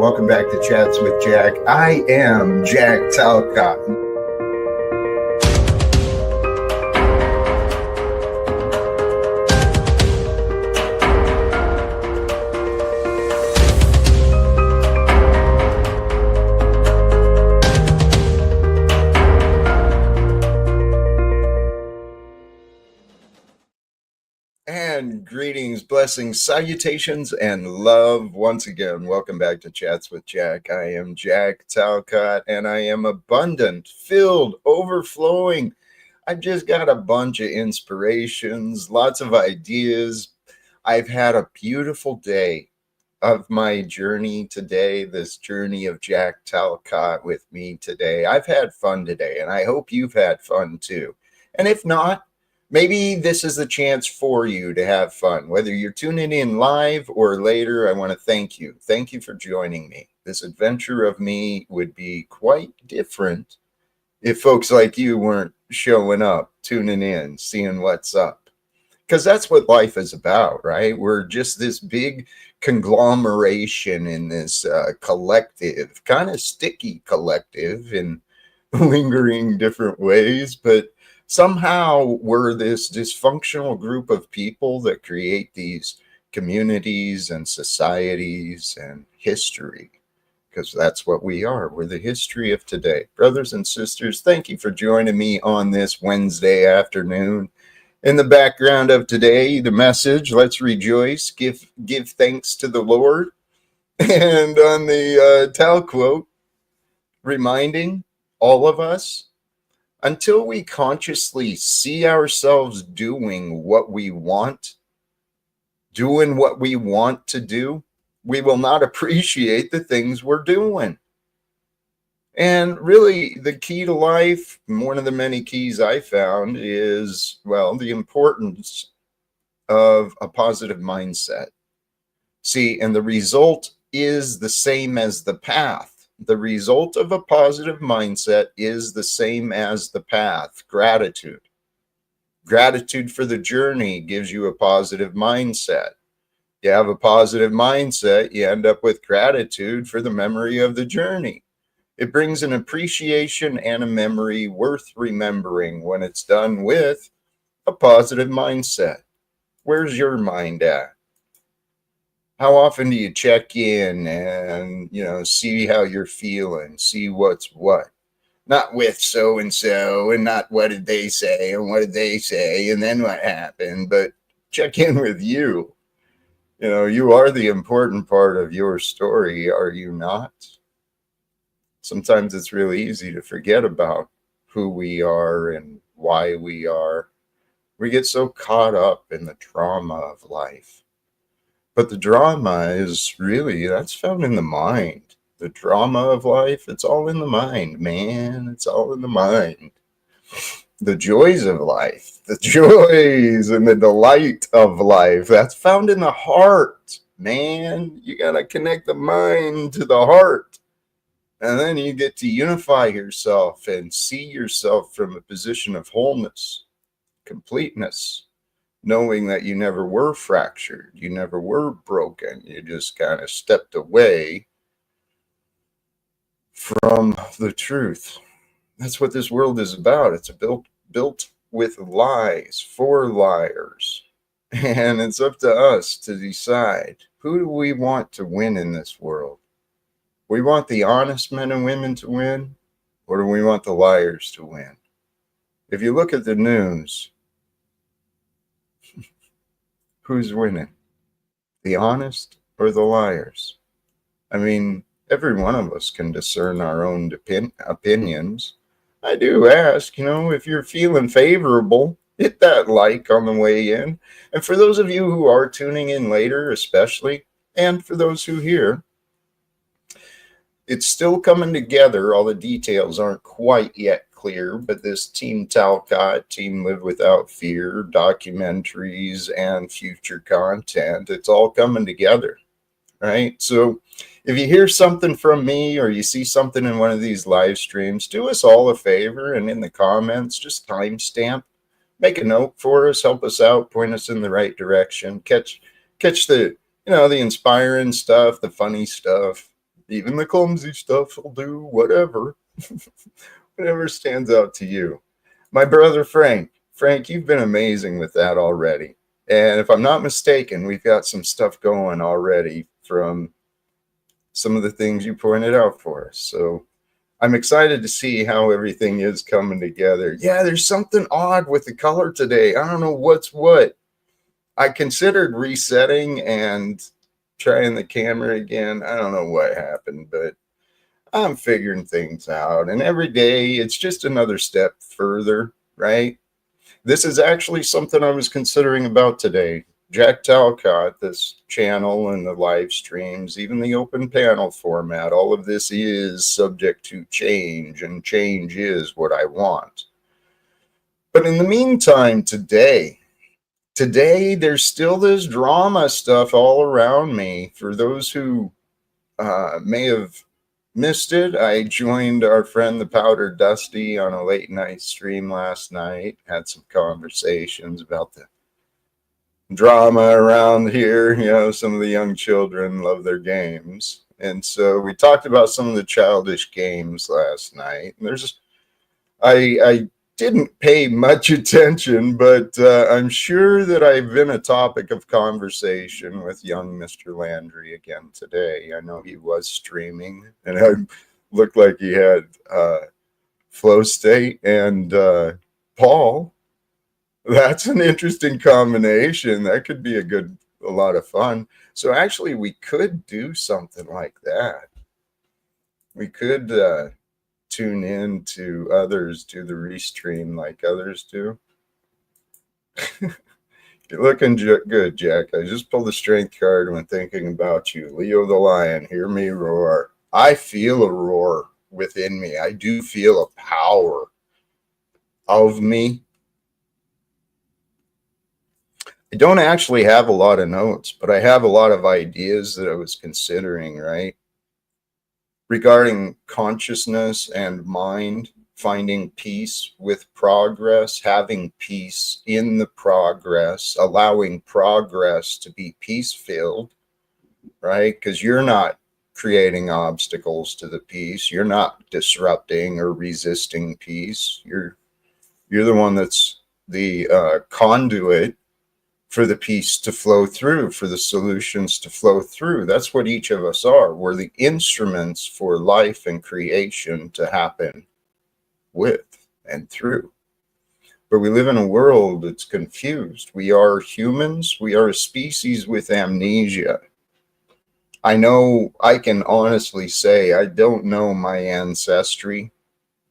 welcome back to Chats with Jack. I am Jack Talcott. And greetings, blessings, salutations, and love once again. Welcome back to Chats with Jack. I am Jack Talcott, and I am abundant, filled, overflowing. I've just got a bunch of inspirations, lots of ideas. I've had a beautiful day of my journey today, this journey of Jack Talcott with me today. I've had fun today, and I hope you've had fun too. And if not, maybe this is the chance for you to have fun. Whether you're tuning in live or later, I want to thank you. Thank you for joining me. This adventure of me would be quite different if folks like you weren't showing up, tuning in, seeing what's up. Because that's what life is about, right? We're just this big conglomeration in this collective, kind of sticky collective in lingering different ways, but somehow we're this dysfunctional group of people that create these communities and societies and history, because that's what we are. We're the history of today. Brothers and sisters, thank you for joining me on this Wednesday afternoon. In the background of today, the message, let's rejoice, give thanks to the Lord. And on the Tal quote, reminding all of us, until we consciously see ourselves doing what we want to do, we will not appreciate the things we're doing. And really, the key to life, one of the many keys I found is, well, the importance of a positive mindset. See, and the result is the same as the path. The result of a positive mindset is the same as the path, gratitude. Gratitude for the journey gives you a positive mindset. You have a positive mindset, you end up with gratitude for the memory of the journey. It brings an appreciation and a memory worth remembering when it's done with a positive mindset. Where's your mind at? How often do you check in and, see how you're feeling, see what's what? Not with so-and-so and not what did they say and what did they say and then what happened, but check in with you. You are the important part of your story, are you not? Sometimes it's really easy to forget about who we are and why we are. We get so caught up in the drama of life. But the drama is really, that's found in the mind. The drama of life, it's all in the mind, man. It's all in the mind. The joys of life, the joys and the delight of life, that's found in the heart, man. You got to connect the mind to the heart. And then you get to unify yourself and see yourself from a position of wholeness, completeness. Knowing that you never were fractured, you never were broken, you just kind of stepped away from the truth. That's what this world is about. It's built with lies, for liars. And it's up to us to decide, who do we want to win in this world? We want the honest men and women to win, or do we want the liars to win? If you look at the news, who's winning? The honest or the liars? I mean, every one of us can discern our own opinions. I do ask, if you're feeling favorable, hit that like on the way in. And for those of you who are tuning in later, especially, and for those who hear, it's still coming together. All the details aren't quite yet clear, but this Team Talcott, Team Live Without Fear, documentaries and future content, it's all coming together, right? So if you hear something from me or you see something in one of these live streams, do us all a favor and in the comments, just timestamp, make a note for us, help us out, point us in the right direction, catch the, the inspiring stuff, the funny stuff, Even the clumsy stuff will do, whatever. Whatever stands out to you. My brother Frank. Frank, you've been amazing with that already. And if I'm not mistaken, we've got some stuff going already from some of the things you pointed out for us. So I'm excited to see how everything is coming together. Yeah, there's something odd with the color today. I don't know what's what. I considered resetting and trying the camera again. I don't know what happened, but I'm figuring things out. And every day it's just another step further, right? This is actually something I was considering about today. Jack Talcott, this channel and the live streams, even the open panel format, all of this is subject to change, and change is what I want. But in the meantime, today there's still this drama stuff all around me. For those who may have missed it, I joined our friend the Powder Dusty on a late night stream last night, had some conversations about the drama around here. You know, some of the young children love their games, and so we talked about some of the childish games last night. And I didn't pay much attention, but I'm sure that I've been a topic of conversation with young Mr. Landry again today. I know he was streaming, and I looked like he had Flow State and Paul. That's an interesting combination. That could be a lot of fun. So actually, we could do something like that. We could tune in to others, do the restream like others do. You're looking good, Jack. I just pulled the strength card when thinking about you. Leo the Lion, hear me roar. I feel a roar within me. I do feel a power of me. I don't actually have a lot of notes, but I have a lot of ideas that I was considering, right? Regarding consciousness and mind, finding peace with progress, having peace in the progress, allowing progress to be peace-filled, right? Because you're not creating obstacles to the peace. You're not disrupting or resisting peace. You're the one that's the conduit for the peace to flow through, for the solutions to flow through. That's what each of us are. We're the instruments for life and creation to happen with and through. But we live in a world that's confused. We are humans. We are a species with amnesia. I know, I can honestly say I don't know my ancestry.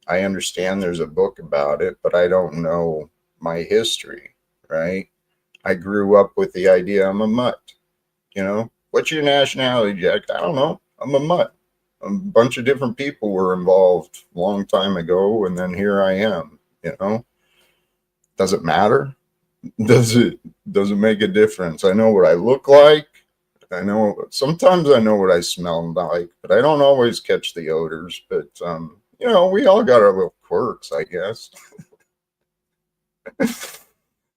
I understand there's a book about it, but I don't know my history, right? I grew up with the idea I'm a mutt. You know, what's your nationality, Jack? I don't know. I'm a mutt. A bunch of different people were involved a long time ago, and then here I am. You know, does it matter? Does it make a difference? I know what I look like. I know sometimes I know what I smell like, but I don't always catch the odors. But you know, we all got our little quirks, I guess.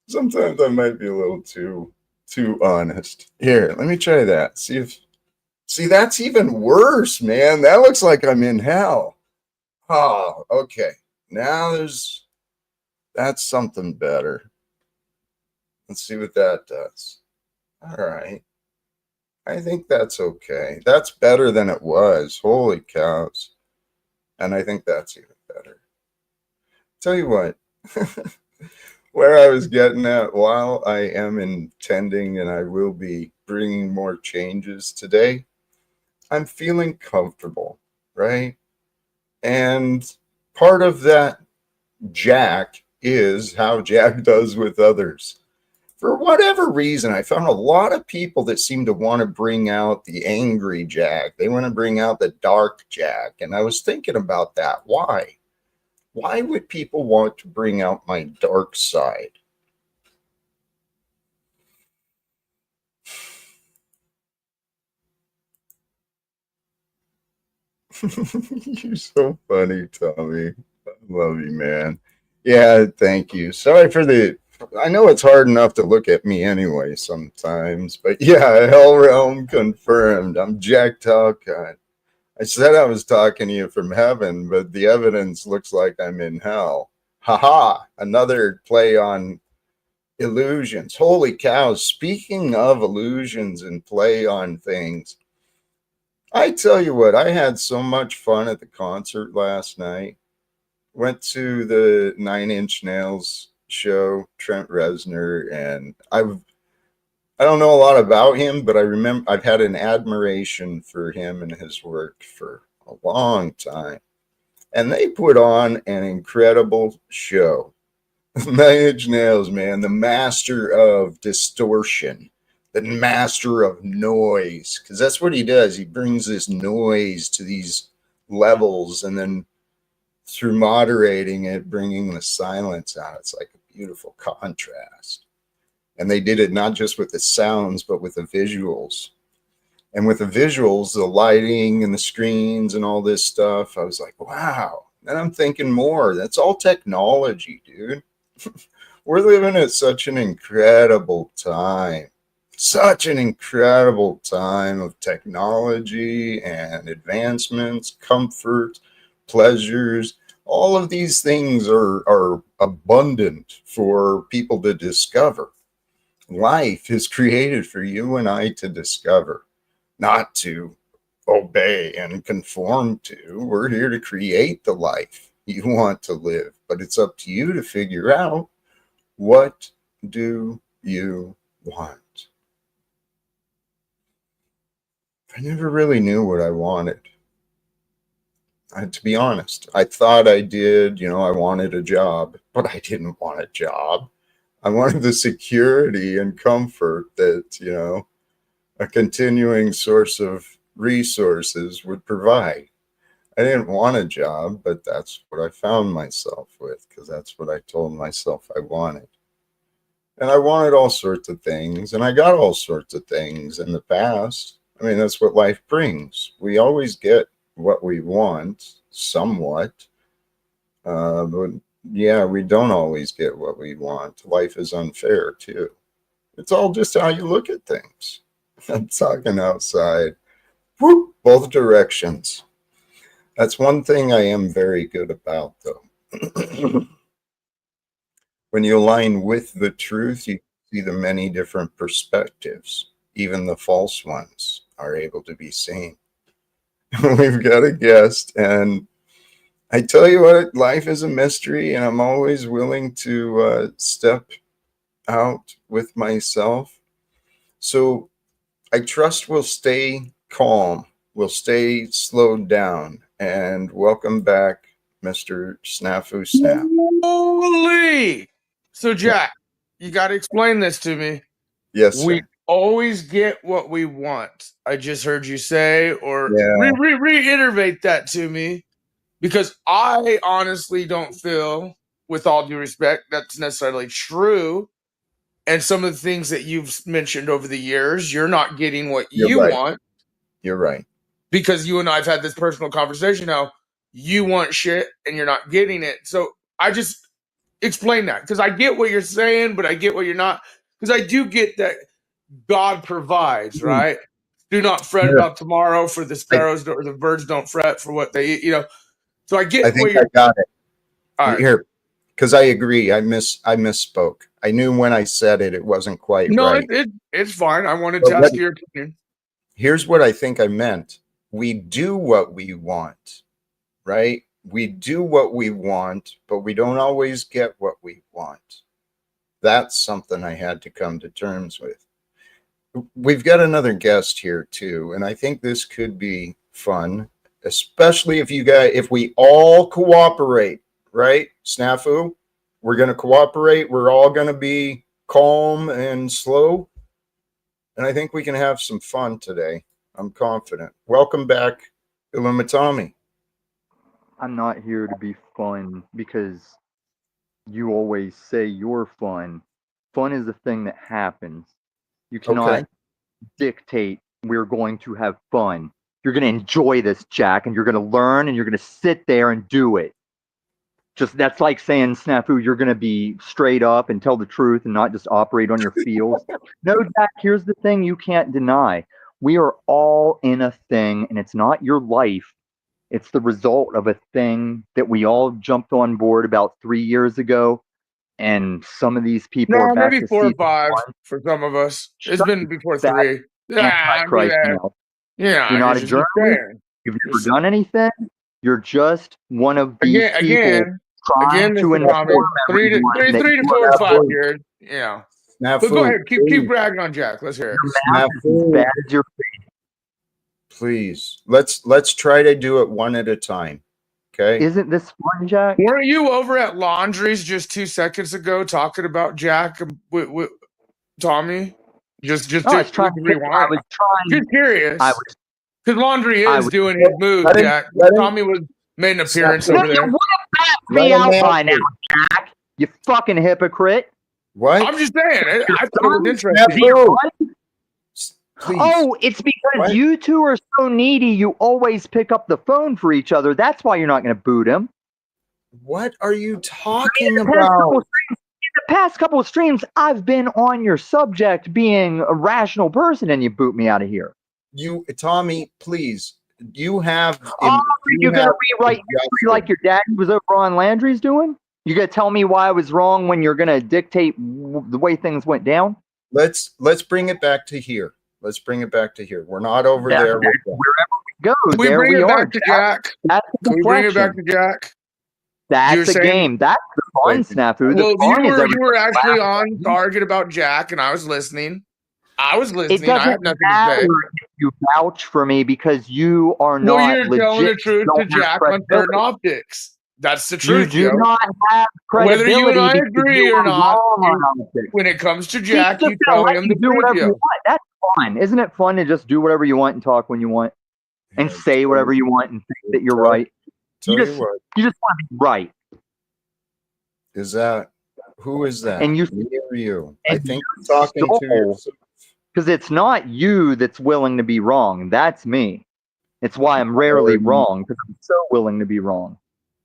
Sometimes I might be a little too honest. Here, let me try that. See, that's even worse, man. That looks like I'm in hell. Oh, okay. Now that's something better. Let's see what that does. All right. I think that's okay. That's better than it was. Holy cows. And I think that's even better. Tell you what. Where I was getting at, while I am intending and I will be bringing more changes today, I'm feeling comfortable, right? And part of that Jack is how Jack does with others. For whatever reason, I found a lot of people that seem to want to bring out the angry Jack. They want to bring out the dark Jack. And I was thinking about that. Why? Why would people want to bring out my dark side? You're so funny, Tommy. I love you, man. Yeah, thank you. Sorry for I know it's hard enough to look at me anyway sometimes, but yeah, Hell Realm confirmed. I'm Jack Talcott. I said I was talking to you from heaven, but the evidence looks like I'm in hell. Haha, another play on illusions. Holy cows. Speaking of illusions and play on things, I tell you what, I had so much fun at the concert last night. Went to the Nine Inch Nails show, Trent Reznor, and I don't know a lot about him, but I remember I've had an admiration for him and his work for a long time. And they put on an incredible show. Nine Inch Nails, man, the master of distortion, the master of noise, because that's what he does. He brings this noise to these levels, and then through moderating it, bringing the silence out. It's like a beautiful contrast. And they did it not just with the sounds, but with the visuals. And with the visuals, the lighting and the screens and all this stuff, I was like, wow. And I'm thinking more. That's all technology, dude. We're living at such an incredible time. Such an incredible time of technology and advancements, comfort, pleasures. All of these things are abundant for people to discover. Life is created for you and I to discover, not to obey and conform to. We're here to create the life you want to live, but it's up to you to figure out, what do you want? I never really knew what I wanted. To be honest, I thought I did. I wanted a job, but I didn't want a job. I wanted the security and comfort that, a continuing source of resources would provide. I didn't want a job, but that's what I found myself with, because that's what I told myself I wanted. And I wanted all sorts of things, and I got all sorts of things in the past. I mean, that's what life brings. We always get what we want, somewhat. But yeah, we don't always get what we want. Life is unfair, too. It's all just how you look at things. I'm talking outside. Whoop, both directions. That's one thing I am very good about, though. When you align with the truth, you see the many different perspectives. Even the false ones are able to be seen. We've got a guest, and I tell you what, life is a mystery, and I'm always willing to step out with myself. So I trust we'll stay calm, we'll stay slowed down, and welcome back, Mr. Snafu Snap. Holy! So, Jack, you got to explain this to me. Yes, We sir. always get what we want. I just heard you say, or Yeah, reiterate that to me, because I honestly don't feel, with all due respect, that's necessarily true. And some of the things that you've mentioned over the years, you're not getting what you're you right. want, You're right. because you and I have had this personal conversation how you want shit and you're not getting it. So I just explain that, because I get what you're saying, but I get what you're not. Because I do get that God provides, Hmm. right? Do not fret Sure. about tomorrow, for the I, sparrows or the birds don't fret for what they eat. So I I get think what I you're. got it All right. here, because I agree. I misspoke. I knew when I said it, it wasn't quite No, right. it's fine. I wanted But to ask your opinion. here's what I think I meant. We do what we want, right? We do what we want, but we don't always get what we want. That's something I had to come to terms with. We've got another guest here too, and I think this could be fun, especially if we all cooperate, right? Snafu, we're going to cooperate. We're all going to be calm and slow, and I think we can have some fun today. I'm confident. Welcome back, Illumitami. I'm not here to be fun because you always say you're fun. Fun is a thing that happens. You Okay. cannot dictate we're going to have fun. You're going to enjoy this, Jack, and you're going to learn and you're going to sit there and do it. Just that's like saying, Snafu, you're going to be straight up and tell the truth and not just operate on your feels. No, Jack, here's the thing you can't deny. We are all in a thing, and it's not your life. It's the result of a thing that we all jumped on board about 3 years ago, and some of these people are No, back maybe to 4 or season 5 one. for some of us. It's Shut been before that 3. Yeah, Antichrist mouth. You're not a just journalist. saying. You've never done anything. You're just one of these people trying to Mr. Tommy, inform 3 to everyone that 3 to you 4 to are 5 good. years. Yeah. But go Snafu, ahead, keep bragging on Jack. Let's hear it. Your mouth is as bad as your please. Let's try to do it one at a time. Okay. Isn't this fun, Jack? Weren't you over at Laundries just 2 seconds ago talking about Jack with Tommy? Just No, I was trying to rewind. Just curious. Because Laundry is doing his move, Jack. Tommy made an appearance over there. You would have backed me out by now, Jack. You fucking hypocrite. What? I'm just saying. I thought it was interesting. Please. Oh, it's because you two are so needy. You always pick up the phone for each other. That's why you're not going to boot him. What are you talking In about? the past couple of streams, I've been on your subject being a rational person, and you boot me out of here. Tommy, please. You have. You're going to rewrite history like your dad was over on Landry's doing? You're going to tell me why I was wrong when you're going to dictate the way things went down? Let's bring it back to here. Let's bring it back to here. We're not over there. Wherever we go, we there bring we it are. Back to Jack. That's the we bring it back to Jack. That's a game. That's the fun, Snafu. The fun you were actually on target about Jack, and I was listening. I It doesn't I had nothing matter to say. if you vouch for me because you are not you're legit. telling the truth to Jack on certain optics. That's the truth. You do not have credibility. Whether you and I agree or not, when it comes to Jack, you tell him to do whatever you want. That's fun. Isn't it fun to just do whatever you want and talk when you want and say whatever you want and think that you're right? You just want to be right. Who is that? And you, I think you're talking to yourself. Because it's not you that's willing to be wrong. That's me. It's why I'm rarely wrong, because I'm so willing to be wrong.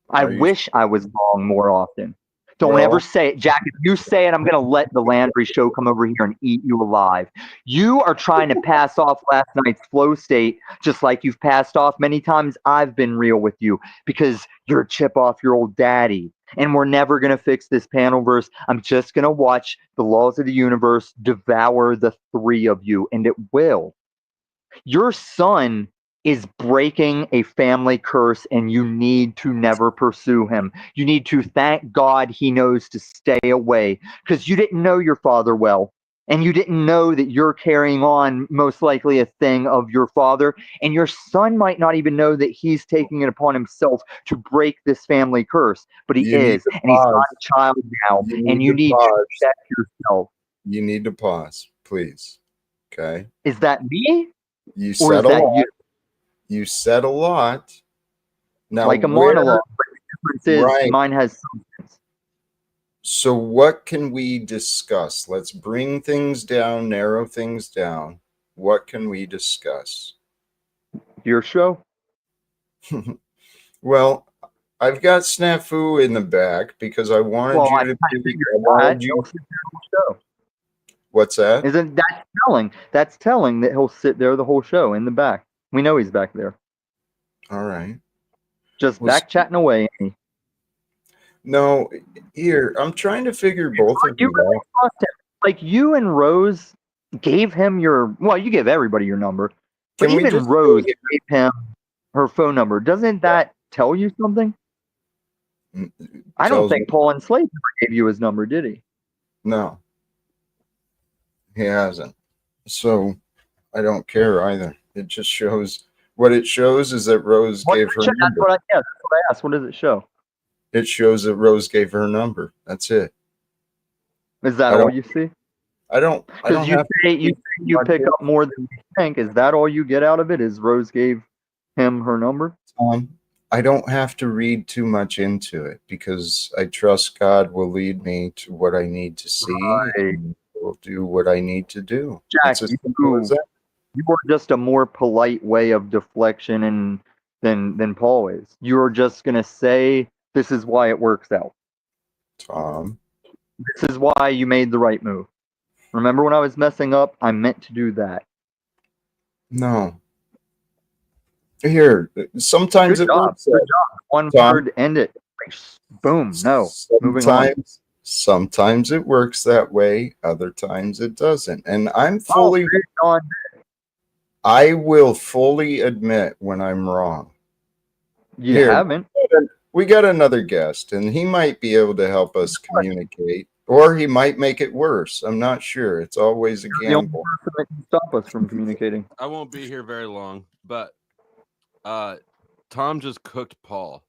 I wish I was wrong more often. Don't ever say it, Jack. If you say it, I'm going to let the Landry show come over here and eat you alive. You are trying to pass off last night's flow state just like you've passed off many times I've been real with you because you're a chip off your old daddy. And we're never going to fix this panel verse. I'm just going to watch the laws of the universe devour the three of you, and it will. Your son is breaking a family curse, and you need to never pursue him. You need to thank God he knows to stay away because you didn't know your father well. And you didn't know that you're carrying on most likely a thing of your father. And your son might not even know that he's taking it upon himself to break this family curse. But he is. And he's not a child now. And you need to protect yourself. You need to pause, please. Okay. Is that me? You said a lot. You said a lot. Now, like a monologue. But the difference is mine has substance. So what can we discuss? Let's bring things down, narrow things down. What can we discuss? Your show? Well, I've got Snafu in the back because I wanted you to show. What's that? Isn't that telling? That's telling that he'll sit there the whole show in the back. We know he's back there. All right. Just back chatting away. No, here, I'm trying to figure both of you out. Like you and Rose gave him you give everybody your number. But even Rose gave him her phone number. Doesn't that tell you something? I don't think Paul and Slade ever gave you his number, did he? No. He hasn't. So I don't care either. It just shows what it shows is that Rose gave her number. That's what I asked. What does it show? It shows that Rose gave her number. That's it. Is that all you see? I don't. Because you pick up more than you think. Is that all you get out of it? Is Rose gave him her number? I don't have to read too much into it because I trust God will lead me to what I need to see. And will do what I need to do. Jack, you are just a more polite way of deflection than Paul is. You are just gonna say this is why it works out. Tom. This is why you made the right move. Remember when I was messing up, I meant to do that. No. Here, sometimes Good it job. works. Good job. One Tom, word, end it. Boom. No. Moving on. Sometimes it works that way. Other times it doesn't. And Oh, on. I will fully admit when I'm wrong. You Here, haven't. we got another guest, and he might be able to help us communicate, or he might make it worse. I'm not sure. It's always a The only gamble. person that can stop us from communicating. I won't be here very long, but Tom just cooked Paul.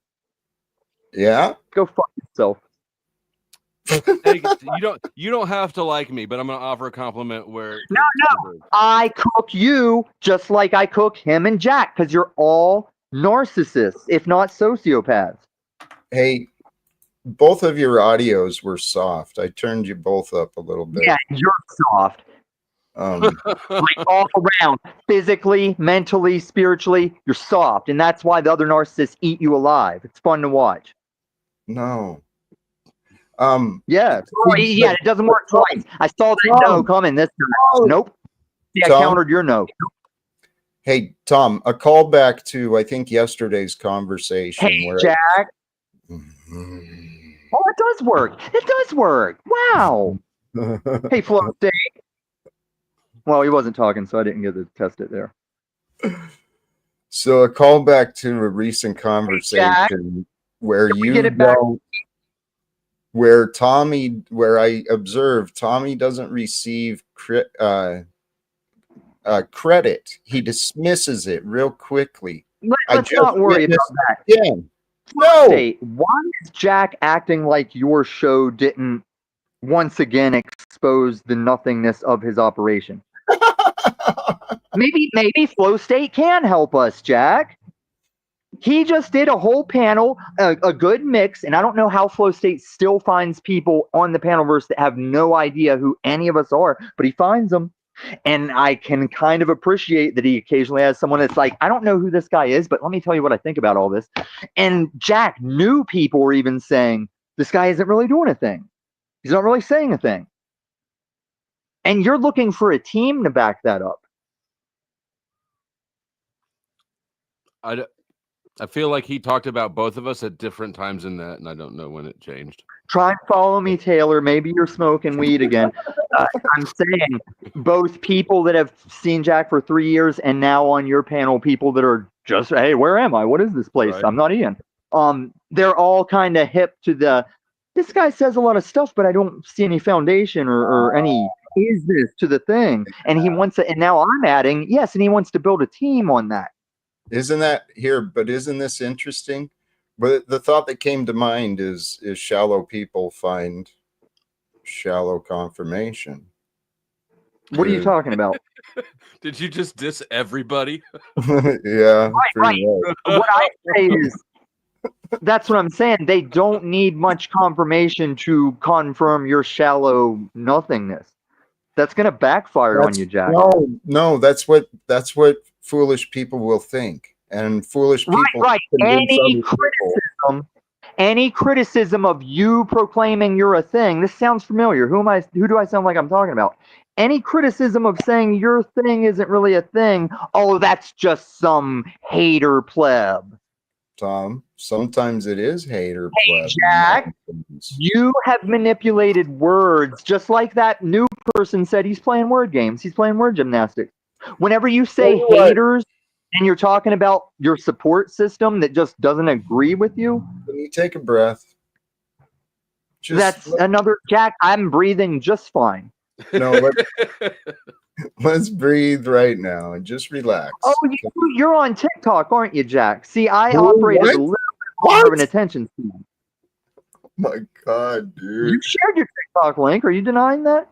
Yeah. Go fuck yourself. Hey, you don't have to like me, but I'm gonna offer a compliment where No. I cook you just like I cook him and Jack, because you're all narcissists, if not sociopaths. Hey, both of your audios were soft. I turned you both up a little bit. Yeah, you're soft. Like all around, physically, mentally, spiritually, you're soft, and that's why the other narcissists eat you alive. It's fun to watch. No. Yeah, it doesn't work twice. I saw that no coming this time. Nope. See, I countered your no. Hey, Tom, a callback to I think yesterday's conversation. Hey, Jack. Oh, it does work. It does work. Wow. Hey, Flo State. Well, he wasn't talking, so I didn't get to test it there. So a callback to a recent conversation where where I observed Tommy doesn't receive credit. He dismisses it real quickly. Let's not worry about that. Yeah. No. Why is Jack acting like your show didn't once again expose the nothingness of his operation? Maybe Flow State can help us, Jack. He just did a whole panel, a good mix, and I don't know how Flow State still finds people on the panelverse that have no idea who any of us are, but he finds them. And I can kind of appreciate that he occasionally has someone that's like, I don't know who this guy is, but let me tell you what I think about all this. And Jack knew people were even saying, this guy isn't really doing a thing. He's not really saying a thing. And you're looking for a team to back that up. I feel like he talked about both of us at different times in that, and I don't know when it changed. Try and follow me, Taylor. Maybe you're smoking weed again. I'm saying both people that have seen Jack for 3 years and now on your panel, people that are just, hey, where am I? What is this place? Right. I'm not Ian. They're all kind of hip to this guy says a lot of stuff, but I don't see any foundation or any is this to the thing. And he wants it. And now I'm adding, yes, and he wants to build a team on that. Isn't this interesting? But the thought that came to mind is shallow people find shallow confirmation. What are you talking about? Did you just diss everybody? Yeah. Right. What I say is, that's what I'm saying. They don't need much confirmation to confirm your shallow nothingness. That's going to backfire on you, Jack. No, that's what foolish people will think. And foolish people. Right. Any criticism of you proclaiming you're a thing. This sounds familiar. Who do I sound like I'm talking about? Any criticism of saying your thing isn't really a thing. Oh, that's just some hater pleb. Tom, sometimes it is hater pleb. Jack, you have manipulated words just like that new person said he's playing word games. He's playing word gymnastics. Whenever you say haters and you're talking about your support system that just doesn't agree with you. Can you take a breath? That's another, Jack, I'm breathing just fine. No, let's breathe right now and just relax. Oh, you're on TikTok, aren't you, Jack? See, I operate at a little bit more of an attention span. Oh my God, dude. You shared your TikTok link. Are you denying that?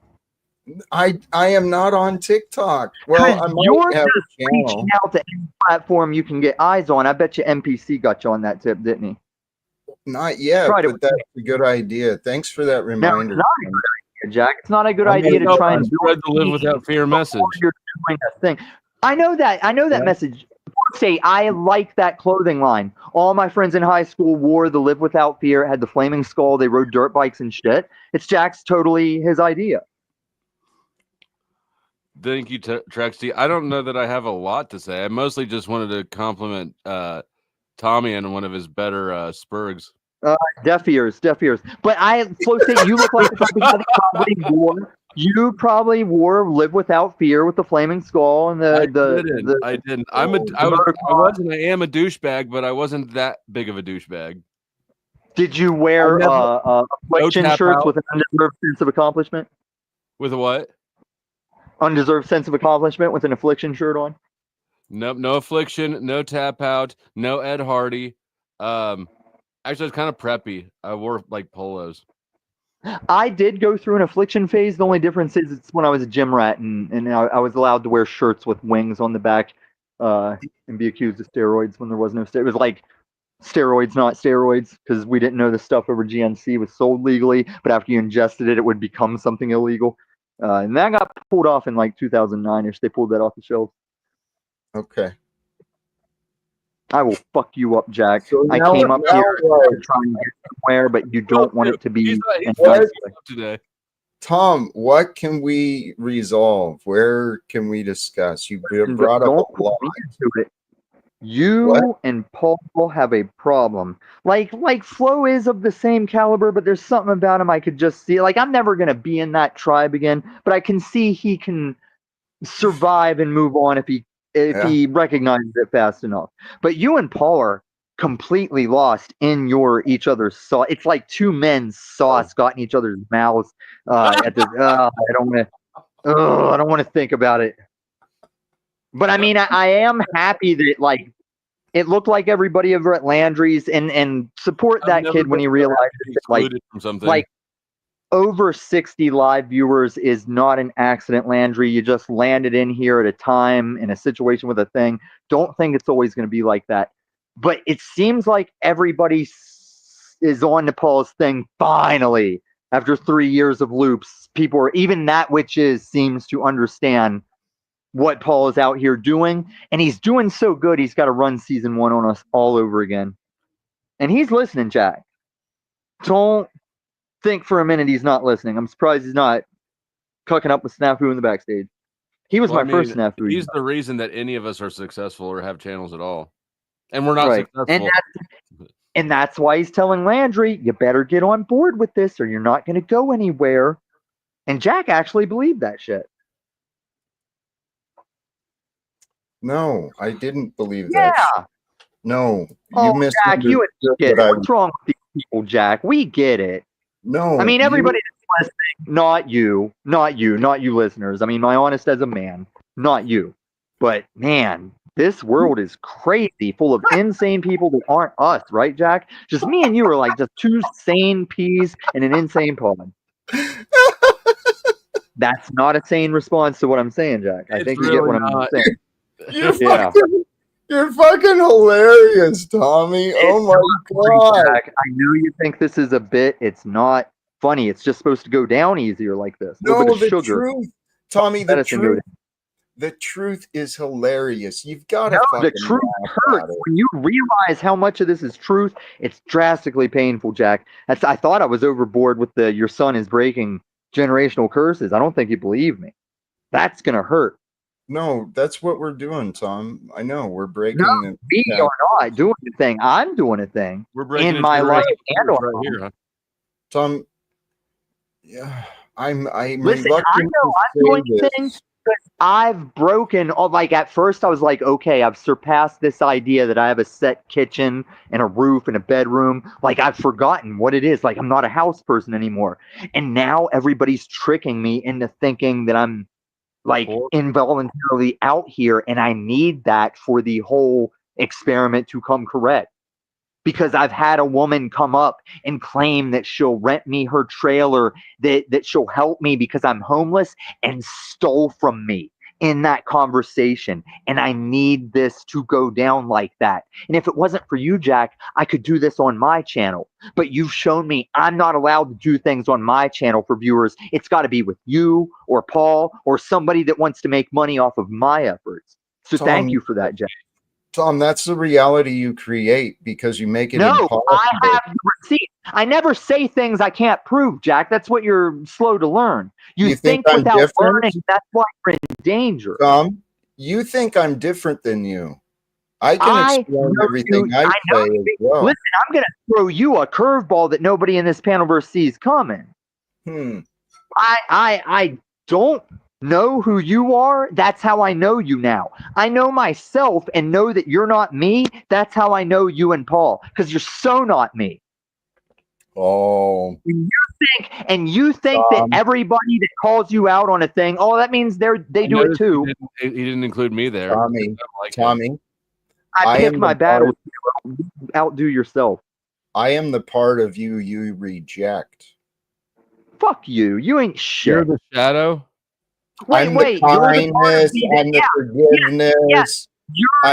I am not on TikTok. Well, I might have a channel. Reaching out to any platform you can get eyes on. I bet you NPC got you on that tip, didn't he? Not yet, but that's a good idea. Thanks for that reminder. No, it's not a good idea, Jack. It's not a good idea to try and spread the live without fear message. You're doing a thing. I know that message. Say, I like that clothing line. All my friends in high school wore the live without fear, had the flaming skull, they rode dirt bikes and shit. It's Jack's totally his idea. Thank you, Trexty. I don't know that I have a lot to say. I mostly just wanted to compliment Tommy on one of his better spurgs. Deaf ears. But Flo State, you look like the type of guy that probably wore. You probably wore "Live Without Fear" with the flaming skull and I didn't. I was and I am a douchebag, but I wasn't that big of a douchebag. Did you wear affliction shirts with an undeserved sense of accomplishment? With a what? Undeserved sense of accomplishment with an affliction shirt on? Nope, no affliction, no tap out, no Ed Hardy. Actually, I was kind of preppy. I wore like polos. I did go through an affliction phase. The only difference is it's when I was a gym rat and I was allowed to wear shirts with wings on the back and be accused of steroids when there was no steroids. It was like steroids, not steroids, because we didn't know the stuff over GNC was sold legally, but after you ingested it, it would become something illegal. And that got pulled off in like 2009-ish. They pulled that off the shelves. Okay. I will fuck you up, Jack. So I came up here to try and get somewhere, but you don't want it to be. Today. Tom, what can we resolve? Where can we discuss? You brought up a lot. You and Paul have a problem. Like Flo is of the same caliber, but there's something about him I could just see. Like, I'm never gonna be in that tribe again, but I can see he can survive and move on if he recognizes it fast enough. But you and Paul are completely lost in each other's sauce. It's like two men's sauce got in each other's mouths. I don't want to think about it. But I mean, I am happy that like it looked like everybody over at Landry's and support that kid when he realized that, like over 60 live viewers is not an accident, Landry. You just landed in here at a time in a situation with a thing. Don't think it's always going to be like that. But it seems like everybody is on to Paul's thing finally. After 3 years of loops, people are, even that which seems to understand what Paul is out here doing. And he's doing so good, he's got to run season 1 on us all over again. And he's listening, Jack. Don't think for a minute he's not listening. I'm surprised he's not cooking up with Snafu in the backstage. He was my first Snafu. He's the reason that any of us are successful or have channels at all. And we're not successful. And that's why he's telling Landry, you better get on board with this or you're not going to go anywhere. And Jack actually believed that shit. No, I didn't believe that. Yeah. No. You Jack, you get it. What's wrong with these people, Jack? We get it. No. I mean, everybody that's listening, not you, listeners. I mean, my honest as a man, not you. But, man, this world is crazy, full of insane people that aren't us, right, Jack? Just me and you are like just two sane peas in an insane pod. That's not a sane response to what I'm saying, Jack. I think you get what I'm saying. You're fucking hilarious, Tommy. Oh my god. Jack. I know you think this is a bit. It's not funny. It's just supposed to go down easier like this. No, the sugar. truth. Tommy, the truth is hilarious. You've got to fucking the truth hurts. When you realize how much of this is truth, it's drastically painful, Jack. I thought I was overboard with your son is breaking generational curses. I don't think you believe me. That's going to hurt. No, that's what we're doing, Tom. I know we're breaking. No, we are not doing a thing. I'm doing a thing. We're breaking in my life and right here, huh? Tom. Yeah, I'm listen. I know I'm doing things because I've broken. Like at first, I was like, okay, I've surpassed this idea that I have a set kitchen and a roof and a bedroom. Like I've forgotten what it is. Like I'm not a house person anymore. And now everybody's tricking me into thinking that I'm like involuntarily out here, and I need that for the whole experiment to come correct. Because I've had a woman come up and claim that she'll rent me her trailer, that she'll help me because I'm homeless, and stole from me in that conversation. And I need this to go down like that. And if it wasn't for you, Jack, I could do this on my channel. But you've shown me I'm not allowed to do things on my channel for viewers. It's got to be with you or Paul or somebody that wants to make money off of my efforts. So thank you for that, Jack. Tom, that's the reality you create because you make it No, impossible. I have the receipt. I never say things I can't prove, Jack. That's what you're slow to learn. You think think I'm without different? learning. That's why you're in danger. Tom, you think I'm different than you. I can explain everything I say as well. Listen, I'm going to throw you a curveball that nobody in this panelverse sees coming. I don't know who you are. That's how I know you now. I know myself and know that you're not me. That's how I know you and Paul, because you're so not me. Oh. And you think that everybody that calls you out on a thing, oh, that means they do it too. He didn't include me there. Tommy, I pick my battles. Outdo yourself. I am the part of you reject. Fuck you. You ain't shit. You're the shadow. I'm the kindness. I'm the forgiveness.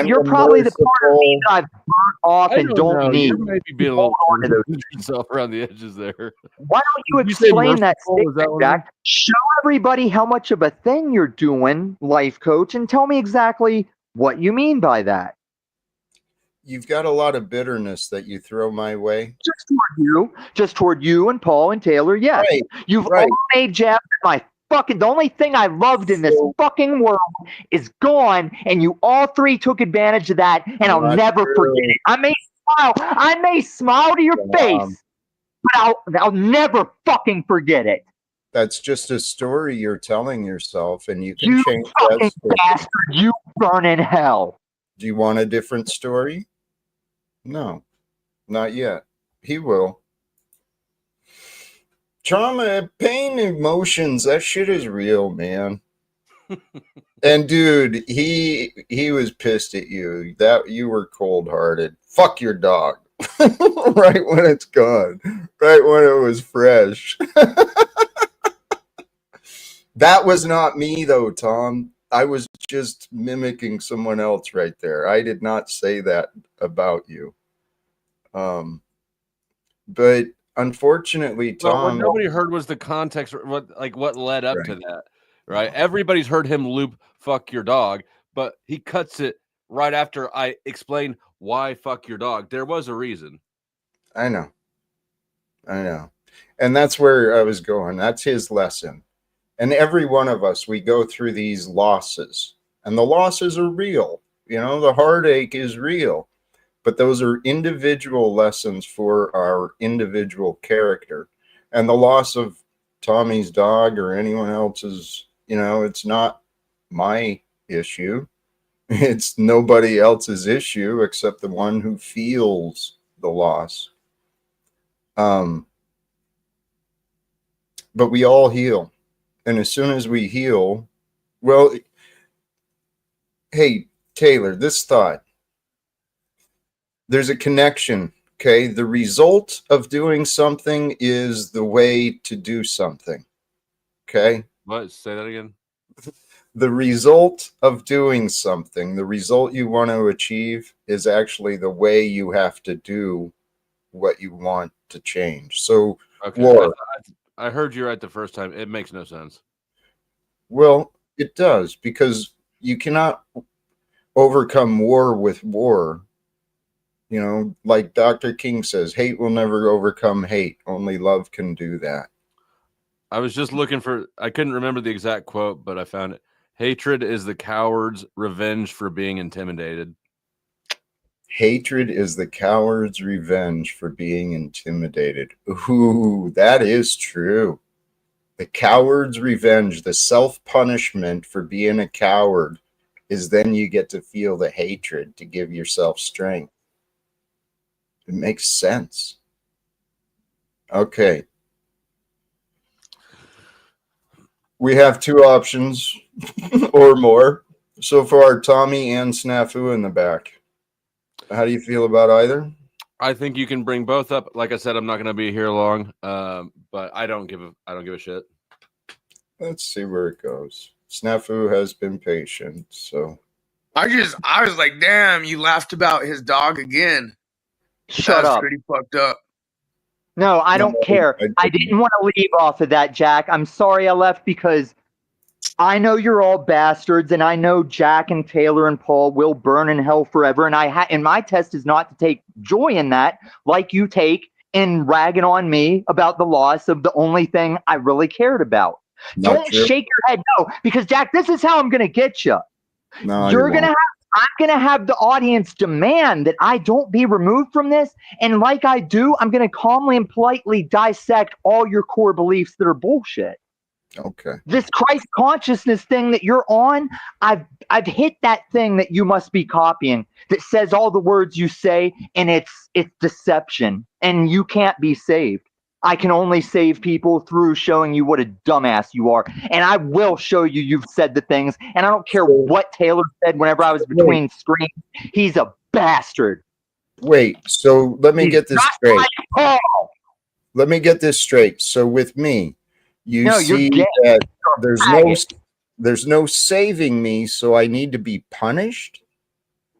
You're probably the part of me that I've burnt off and don't need. You may be being a little yourself around the edges there. Why don't you explain that statement, Jack? Show everybody how much of a thing you're doing, life coach, and tell me exactly what you mean by that. You've got a lot of bitterness that you throw my way. Just toward you and Paul and Taylor, yes. Right. You've all made jabs at my fucking, the only thing I loved in this fucking world is gone, and you all three took advantage of that, and I'll never forget it. I may smile to your face, but I'll never fucking forget it. That's just a story you're telling yourself, and you can change that story. Bastard, you burn in hell. Do you want a different story? No, not yet. He will. Trauma, pain, emotions, that shit is real, man. And dude, he was pissed at you. That you were cold-hearted. Fuck your dog. Right when it's gone. Right when it was fresh. That was not me though, Tom. I was just mimicking someone else right there. I did not say that about you. But unfortunately, Tom, what nobody heard was the context, what led up to that, right? Everybody's heard him loop "fuck your dog," but he cuts it right after I explain why "fuck your dog." There was a reason. I know, and that's where I was going. That's his lesson. And every one of us, we go through these losses, and the losses are real. You know, the heartache is real, but those are individual lessons for our individual character. And the loss of Tommy's dog or anyone else's, you know, it's not my issue. It's nobody else's issue except the one who feels the loss. But we all heal. And as soon as we heal, well, hey, Taylor, this thought. There's a connection, okay? The result of doing something is the way to do something, okay? What? Say that again. The result of doing something, the result you want to achieve is actually the way you have to do what you want to change. So, okay. I heard you right the first time. It makes no sense. Well, it does, because you cannot overcome war with war. You know, like Dr. King says, hate will never overcome hate. Only love can do that. I was just looking for, I couldn't remember the exact quote, but I found it. Hatred is the coward's revenge for being intimidated. Hatred is the coward's revenge for being intimidated. Ooh, that is true. The coward's revenge, the self-punishment for being a coward, is then you get to feel the hatred to give yourself strength. It makes sense. Okay. We have two options or more. So far, Tommy and Snafu in the back. How do you feel about either? I think you can bring both up. Like I said, I'm not going to be here long, but I don't give a shit. Let's see where it goes. Snafu has been patient, so I was like, damn, you laughed about his dog again. Shut up. Pretty fucked up. No, I don't care. I didn't want to leave off of that, Jack. I'm sorry I left because I know you're all bastards, and I know Jack and Taylor and Paul will burn in hell forever. And and my test is not to take joy in that, like you take in ragging on me about the loss of the only thing I really cared about. Not Don't true. shake your head, no, because Jack, this is how I'm going to get you. No, I'm gonna have the audience demand that I don't be removed from this, and like I do, I'm gonna calmly and politely dissect all your core beliefs that are bullshit. Okay. This Christ consciousness thing that you're on, I've hit that thing that you must be copying that says all the words you say, and it's deception, and you can't be saved. I can only save people through showing you what a dumbass you are. And I will show you you've said the things. And I don't care what Taylor said whenever I was between screens. He's a bastard. Wait, so let me get this straight. Like Paul. Let me get this straight. So with me, you No, see that there's no saving me, so I need to be punished?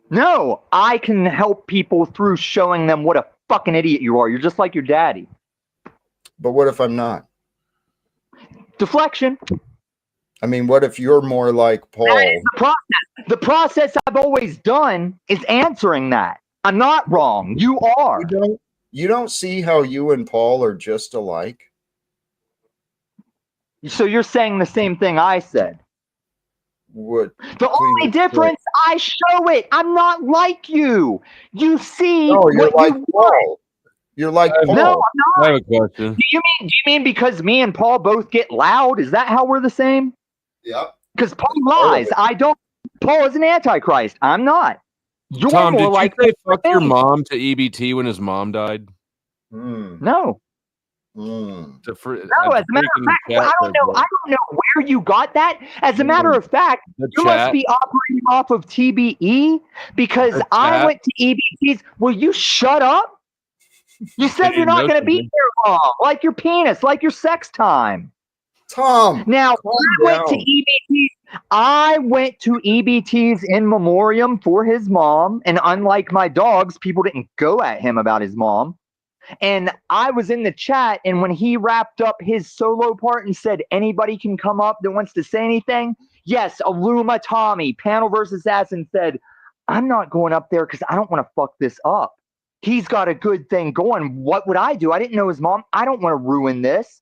No, I can help people through showing them what a fucking idiot you are. You're just like your daddy. But what if I'm not? Deflection. I mean, what if you're more like Paul? That is the process. The process I've always done is answering that. I'm not wrong. You are. You don't see how you and Paul are just alike? So you're saying the same thing I said. The only difference, I show it. I'm not like you. You see you're what like you Paul. want. You're like Paul. No, I'm not. I have a question. Do you mean because me and Paul both get loud? Is that how we're the same? Yep. Because Paul lies. I don't. Paul is an antichrist. I'm not. You're Tom, more did like you say fuck your mom to EBT when his mom died? No. Mm. No, as a matter of fact, I don't know where you got that. As a matter of fact, you must be operating off of TBE because I went to EBTs. Will you shut up? You said you're not going to be here long, like your penis, like your sex time. Tom, now I went to EBTs in memoriam for his mom, and unlike my dogs, people didn't go at him about his mom. And I was in the chat, and when he wrapped up his solo part and said anybody can come up that wants to say anything, yes, Aluma Tommy, Panel vs. Assassin, said, I'm not going up there because I don't want to fuck this up. He's got a good thing going. What would I do? I didn't know his mom. I don't want to ruin this.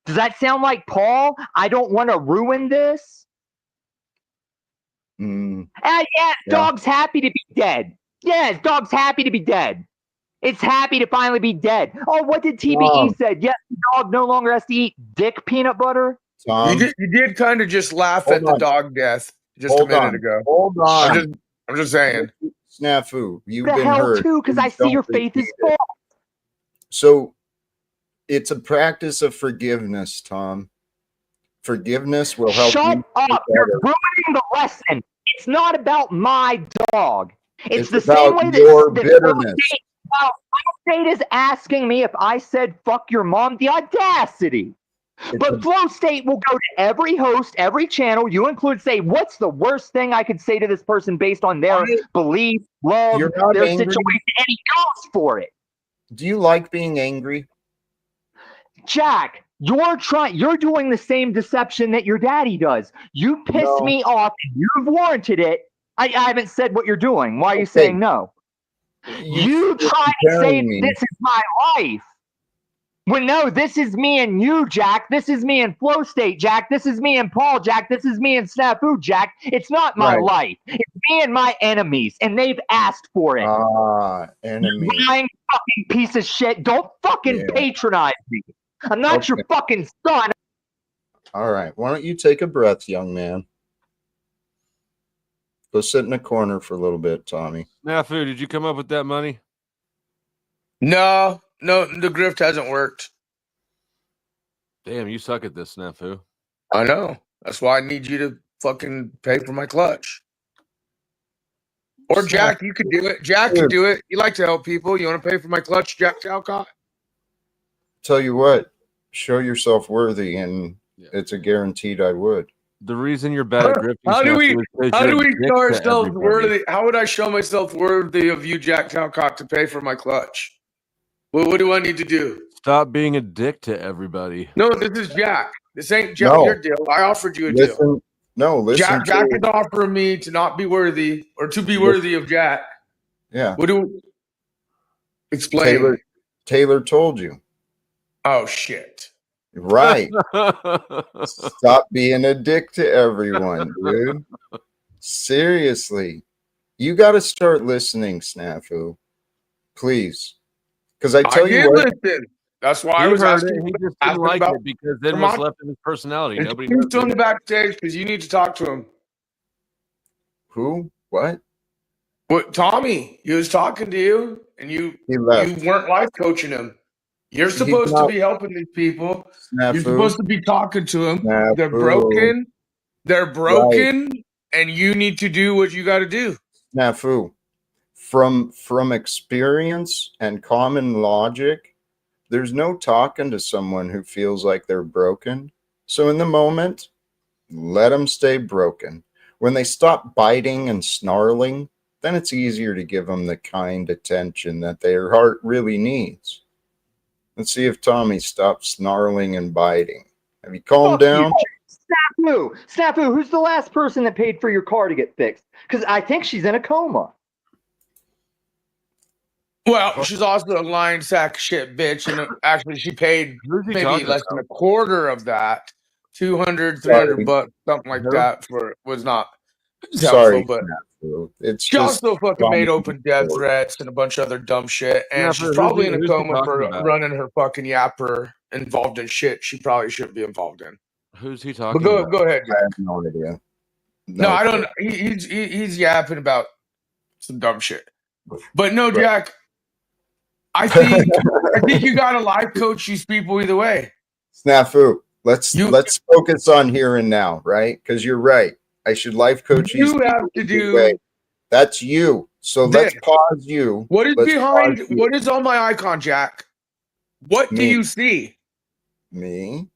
Does that sound like Paul? I don't want to ruin this. Dog's happy to be dead. Yes, dog's happy to be dead. It's happy to finally be dead. Oh, what did TBE said? Yes, the dog no longer has to eat dick peanut butter. You did kind of just laugh at the dog death just a minute ago. Hold on. I'm just saying. Snafu, you've the been hell hurt. Too, because I see your faith is full. So it's a practice of forgiveness, Tom. Forgiveness will help. Shut up. You're ruining the lesson. It's not about my dog. It's the same way that your bitterness. State is asking me if I said fuck your mom. The audacity. But Flow State will go to every host, every channel, you include, say, what's the worst thing I could say to this person based on their belief, love, their situation, and he goes for it. Do you like being angry? Jack, you're doing the same deception that your daddy does. You piss me off, and you've warranted it. I haven't said what you're doing. Why are you saying no? You try to say this is my life. Well, no, this is me and you, Jack. This is me and Flow State, Jack. This is me and Paul, Jack. This is me and Snafu, Jack. It's not my life. It's me and my enemies, and they've asked for it. Enemies. You lying fucking piece of shit. Don't fucking patronize me. I'm not your fucking son. All right. Why don't you take a breath, young man? Go sit in a corner for a little bit, Tommy. Snafu, did you come up with that money? No, the grift hasn't worked. Damn, you suck at this, Snafu. I know. That's why I need you to fucking pay for my clutch. Or Jack, you could do it. Jack could do it. You like to help people. You want to pay for my clutch, Jack Talcott? Tell you what, show yourself worthy, and it's a guaranteed I would. The reason you're bad at grifting. How do we show ourselves worthy? How would I show myself worthy of you, Jack Talcott, to pay for my clutch? What do I need to do? Stop being a dick to everybody. No, this is Jack. This ain't Jack. No. Your deal. I offered you a deal. Listen, no, listen Jack to is offering me to not be worthy or to be worthy of Jack. yeah. What do explain? Taylor told you. Oh shit. Right. Stop being a dick to everyone, dude. Seriously. You got to start listening, Snafu. Please. Because I tell you did what. listen. That's why I He was heard asking. it. He just didn't asking like about it because then Come what's on. left of his personality. Nobody He's knows. still in the backstage because you need to talk to him. Who? What? What? Tommy, he was talking to you, and you left. weren't life coaching him. You're supposed to be helping these people. Snafu. You're supposed to be talking to them. Snafu. They're broken. They're broken, and you need to do what you got to do. Snafu. From experience and common logic, there's no talking to someone who feels like they're broken. So in the moment, let them stay broken. When they stop biting and snarling, then it's easier to give them the kind attention that their heart really needs. Let's see if Tommy stops snarling and biting. Have you calmed down? Snafu, who's the last person that paid for your car to get fixed? Because I think she's in a coma. Well, she's also a lying sack of shit bitch, and actually she paid maybe less than a quarter of that. 200, 300 bucks, something like that, for was not helpful, but it's she also fucking made open death threats and a bunch of other dumb shit, and she's probably in a coma for running her fucking yapper involved in shit she probably shouldn't be involved in. Who's he talking about? Go ahead, Jack. I have no idea. No, I don't. He's yapping about some dumb shit. But no, Jack, I think you got to life coach these people either way. Snafu. Let's focus on here and now, right? Because you're right. I should life coach these people. You have to do. That's you. So let's pause you. What is behind? What is on my icon, Jack? What do you see? Me.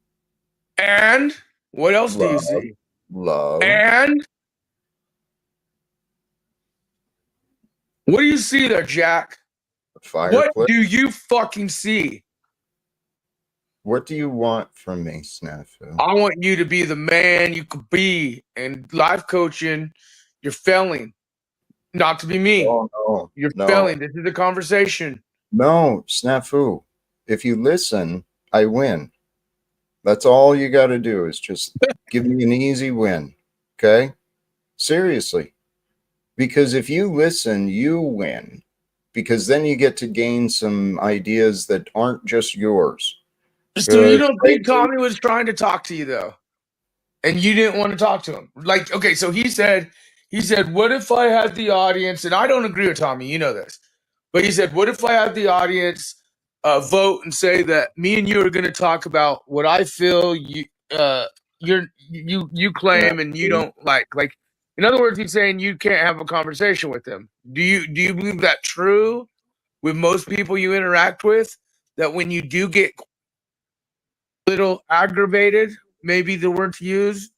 And what else do you see? Love. And what do you see there, Jack? Fireplace. What do you fucking see? What do you want from me, Snafu? I want you to be the man you could be. And life coaching, you're failing. Not to be me. Oh, no. You're failing. This is a conversation. No, Snafu. If you listen, I win. That's all you got to do is just give me an easy win. Okay? Seriously. Because if you listen, you win. Because then you get to gain some ideas that aren't just yours. So you don't think Tommy was trying to talk to you, though? And you didn't want to talk to him? Like, okay, so he said, what if I had the audience, and I don't agree with Tommy, you know this, but he said, what if I had the audience vote and say that me and you are going to talk about what I feel you claim and you don't like? Like, in other words, he's saying you can't have a conversation with him. Do you believe that true with most people you interact with, that when you do get a little aggravated, maybe the word to use,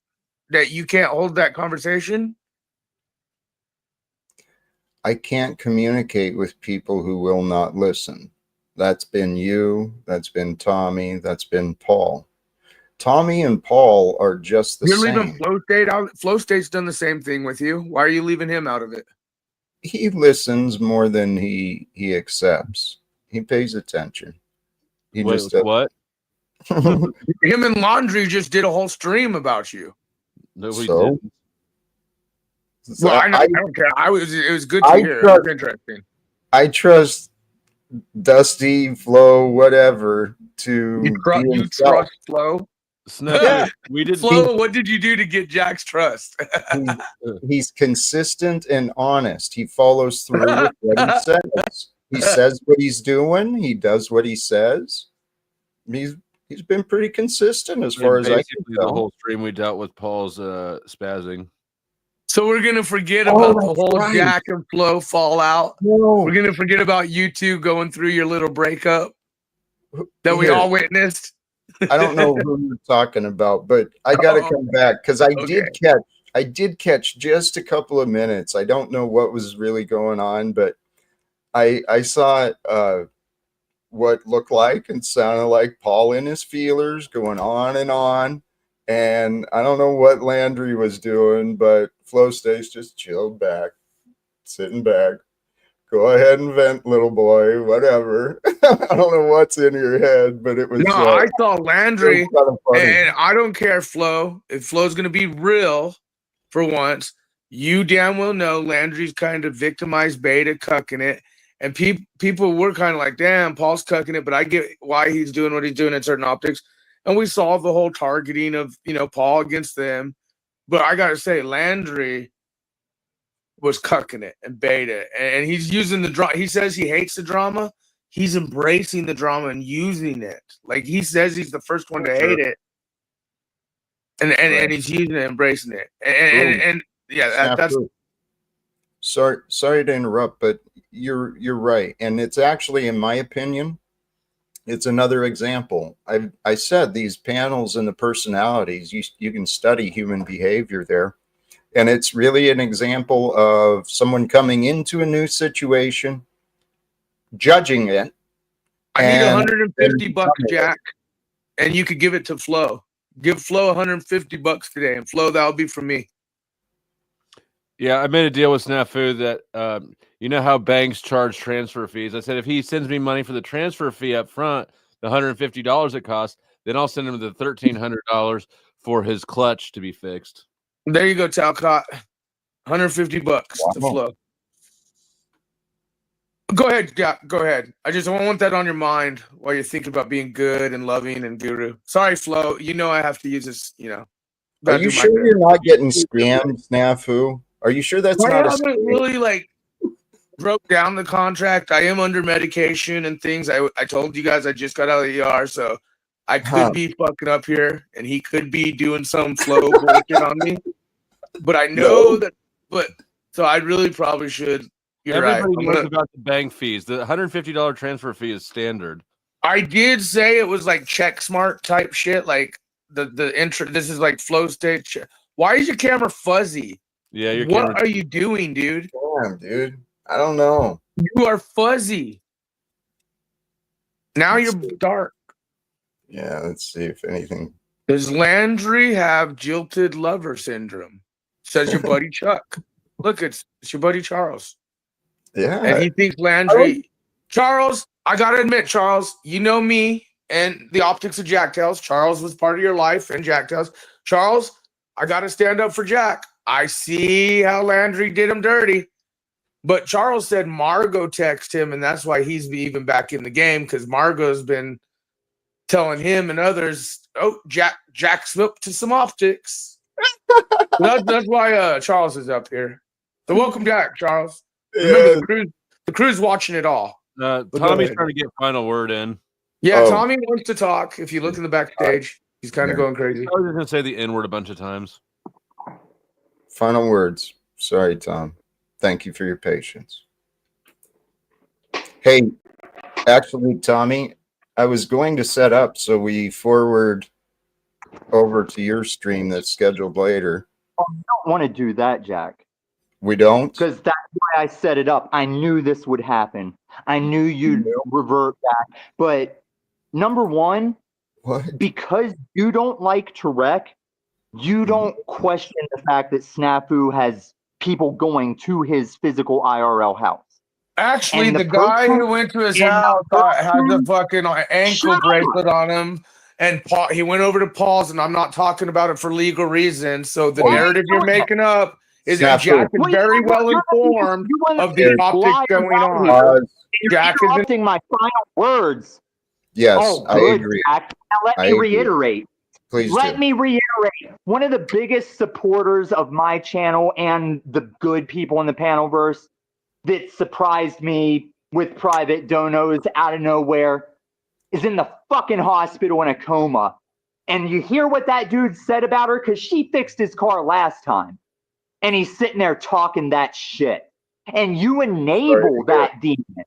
that you can't hold that conversation? I can't communicate with people who will not listen. That's been you. That's been Tommy. That's been Paul. Tommy and Paul are just the same. You're leaving Flow State out. Flow State's done the same thing with you. Why are you leaving him out of it? He listens more than he accepts. He pays attention. He Wait, just what? Him and Laundry just did a whole stream about you. No, we didn't. Well, I don't care. It was good to hear. It was interesting. I trust Dusty, Flo, whatever to you trust Flo? Yeah. We did. Flo, what did you do to get Jack's trust? He's consistent and honest. He follows through with what he says. He says what he's doing. He does what he says. He's been pretty consistent as far as I can tell. The whole stream we dealt with Paul's spazzing. So we're gonna forget about the whole Jack and Flo fallout. No. We're gonna forget about you two going through your little breakup that we all witnessed. I don't know who you're talking about, but I got to come back because I did catch just a couple of minutes. I don't know what was really going on, but I saw what looked like and sounded like Paul in his feelers, going on and on. And I don't know what Landry was doing, but Flow Stace just chilled back, sitting back. Go ahead and vent, little boy, whatever. I don't know what's in your head, but it was. No, I saw Landry, kind of funny. and I don't care, Flo. If Flo's going to be real for once, you damn well know Landry's kind of victimized beta, cucking it. And people were kind of like, damn, Paul's cucking it, but I get why he's doing what he's doing in certain optics. And we saw the whole targeting of, Paul against them. But I got to say, Landry was cucking it and beta. And he's using the drama. He says he hates the drama. He's embracing the drama and using it. Like he says he's the first one to hate it. And he's using it, embracing it. And yeah, that's sorry to interrupt, but you're right. And it's actually, in my opinion, it's another example. I said these panels and the personalities, you can study human behavior there. And it's really an example of someone coming into a new situation, judging it. I need $150, Jack, and you could give it to Flo. Give Flo $150 today, and Flo, that'll be from me. Yeah, I made a deal with Snafu that you know how banks charge transfer fees. I said if he sends me money for the transfer fee up front, the $150 it costs, then I'll send him the $1,300 for his clutch to be fixed. There you go, Talcott. $150 to Flo. Go ahead, yeah, go ahead. I just want that on your mind while you're thinking about being good and loving and guru. Sorry, Flo. I have to use this, Are you sure you're not getting scammed, Snafu? Are you sure that's not a scam? Really, broke down the contract. I am under medication and things. I told you guys I just got out of the ER, so I could be fucking up here, and he could be doing some Flow bullshit on me. But I know that. But so I really probably should. Everybody knows about the bank fees. The $150 transfer fee is standard. I did say it was like check smart type shit. Like the intro. This is like Flow State. Why is your camera fuzzy? Yeah, what are you doing, dude? Damn, dude. I don't know. You are fuzzy. Now you're dark. Yeah, let's see if anything. Does Landry have jilted lover syndrome? Says your buddy Chuck. Look, it's your buddy Charles. Yeah. And he thinks Landry. Charles, I got to admit, Charles, you know me and the optics of Jacktails. Charles was part of your life and Jacktails. Charles, I got to stand up for Jack. I see how Landry did him dirty. But Charles said Margot texted him, and that's why he's even back in the game, because Margot's been telling him and others, oh, Jack slipped to some optics. that's why Charles is up here. So welcome back, Charles. Remember, the crew's watching it all. Tommy's trying to get final word in. Yeah, Tommy wants to talk. If you look in the backstage, he's kind of going crazy. I was just going to say the N-word a bunch of times. Final words. Sorry, Tom. Thank you for your patience. Hey, actually, Tommy, I was going to set up so we forward over to your stream that's scheduled later. Oh, you don't want to do that, Jack. We don't? Because that's why I set it up. I knew this would happen. I knew you'd revert back. But number one, because you don't like to wreck, you don't question the fact that Snafu has people going to his physical IRL house. Actually, the guy who went to his house had the fucking ankle bracelet on him. And he went over to Paul's, and I'm not talking about it for legal reasons. So the narrative you're making up is that Jack is very well informed of the optics going on. Jack is interrupting my final words. Yes, I agree. Jack. Now let me reiterate. Please let me reiterate. One of the biggest supporters of my channel and the good people in the panelverse that surprised me with private donos out of nowhere is in the fucking hospital in a coma. And you hear what that dude said about her? Because she fixed his car last time. And he's sitting there talking that shit. And you enable that demon.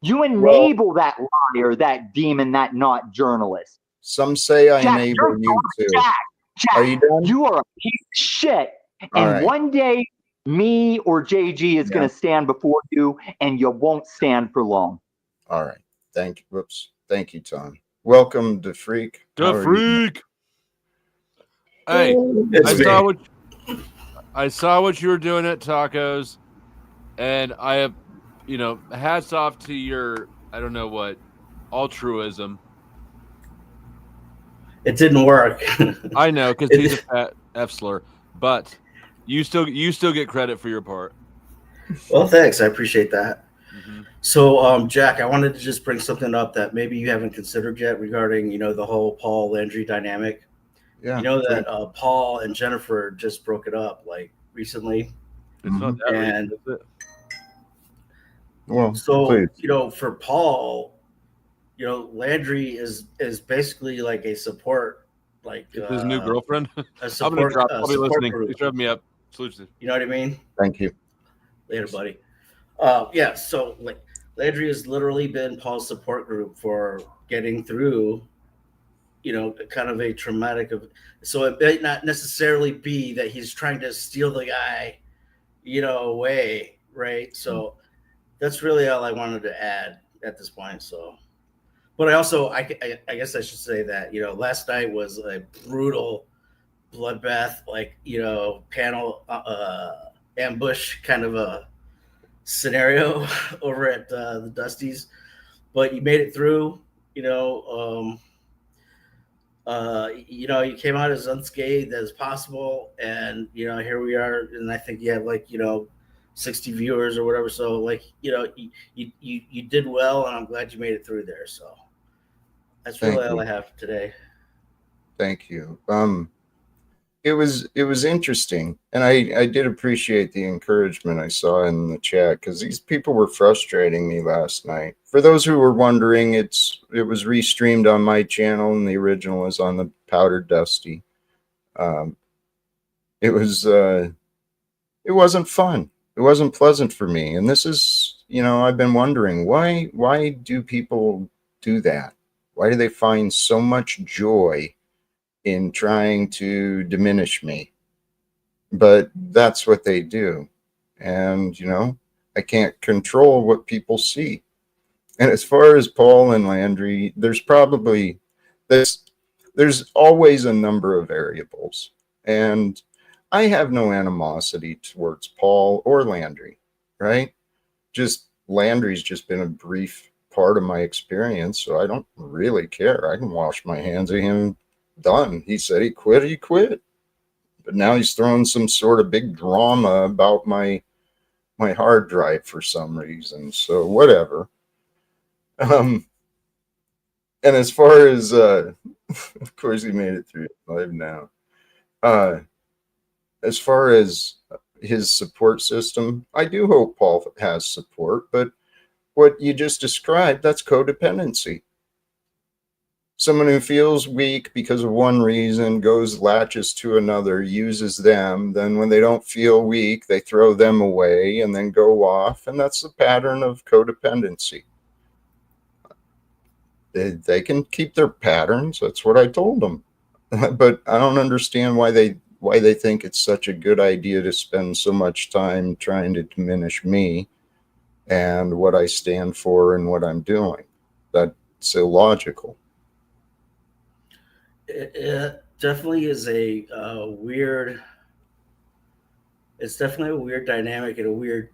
You enable that liar, that demon, that not journalist. Some say I enable you too. Jack, are you done? You are a piece of shit. And one day, me or JG is going to stand before you, and you won't stand for long. All right. Thank you, Tom. Welcome to Freak. How The are you? Freak. Hey, It's me. I saw what you were doing at Tacos, and I have, hats off to your, I don't know what, altruism. It didn't work. I know, because he's a fat F slur, but you still get credit for your part. Well, thanks. I appreciate that. Mm-hmm. So, Jack, I wanted to just bring something up that maybe you haven't considered yet regarding, the whole Paul Landry dynamic. Yeah. You know that Paul and Jennifer just broke it up like recently. It's not that And recent, is it? Well, so, please. for Paul, Landry is basically like a support, like It's his new girlfriend. a support, I'm gonna drop. I'll be support listening. group. They shoved me up. Salute. You know what I mean? Thank you. Later, buddy. Yeah, so like Landry has literally been Paul's support group for getting through, kind of a traumatic of. So it may not necessarily be that he's trying to steal the guy, away, right? So that's really all I wanted to add at this point. So, but I guess I should say that last night was a brutal bloodbath, like panel ambush kind of a scenario over at the Dusties, but you made it through. You came out as unscathed as possible, and here we are, and I think you have 60 viewers or whatever. So you did well, and I'm glad you made it through there. So that's really all I have today. Thank you. It was interesting, and I did appreciate the encouragement I saw in the chat, because these people were frustrating me last night. For those who were wondering, it was restreamed on my channel, and the original is on the Powdered Dusty. It wasn't fun. It wasn't pleasant for me, and this is, I've been wondering why do people do that? Why do they find so much joy in trying to diminish me? But that's what they do. And, I can't control what people see. And as far as Paul and Landry, there's always a number of variables. And I have no animosity towards Paul or Landry, right? Just Landry's just been a brief part of my experience, so I don't really care. I can wash my hands of him. Done. He said he quit. But now he's throwing some sort of big drama about my hard drive for some reason. So whatever. And as far as of course he made it through live now. As far as his support system, I do hope Paul has support, but what you just described, that's codependency. Someone who feels weak because of one reason latches to another, uses them. Then when they don't feel weak, they throw them away and then go off. And that's the pattern of codependency. They can keep their patterns. That's what I told them. But I don't understand why they think it's such a good idea to spend so much time trying to diminish me and what I stand for and what I'm doing. That's illogical. It definitely is a weird. It's definitely a weird dynamic and a weird,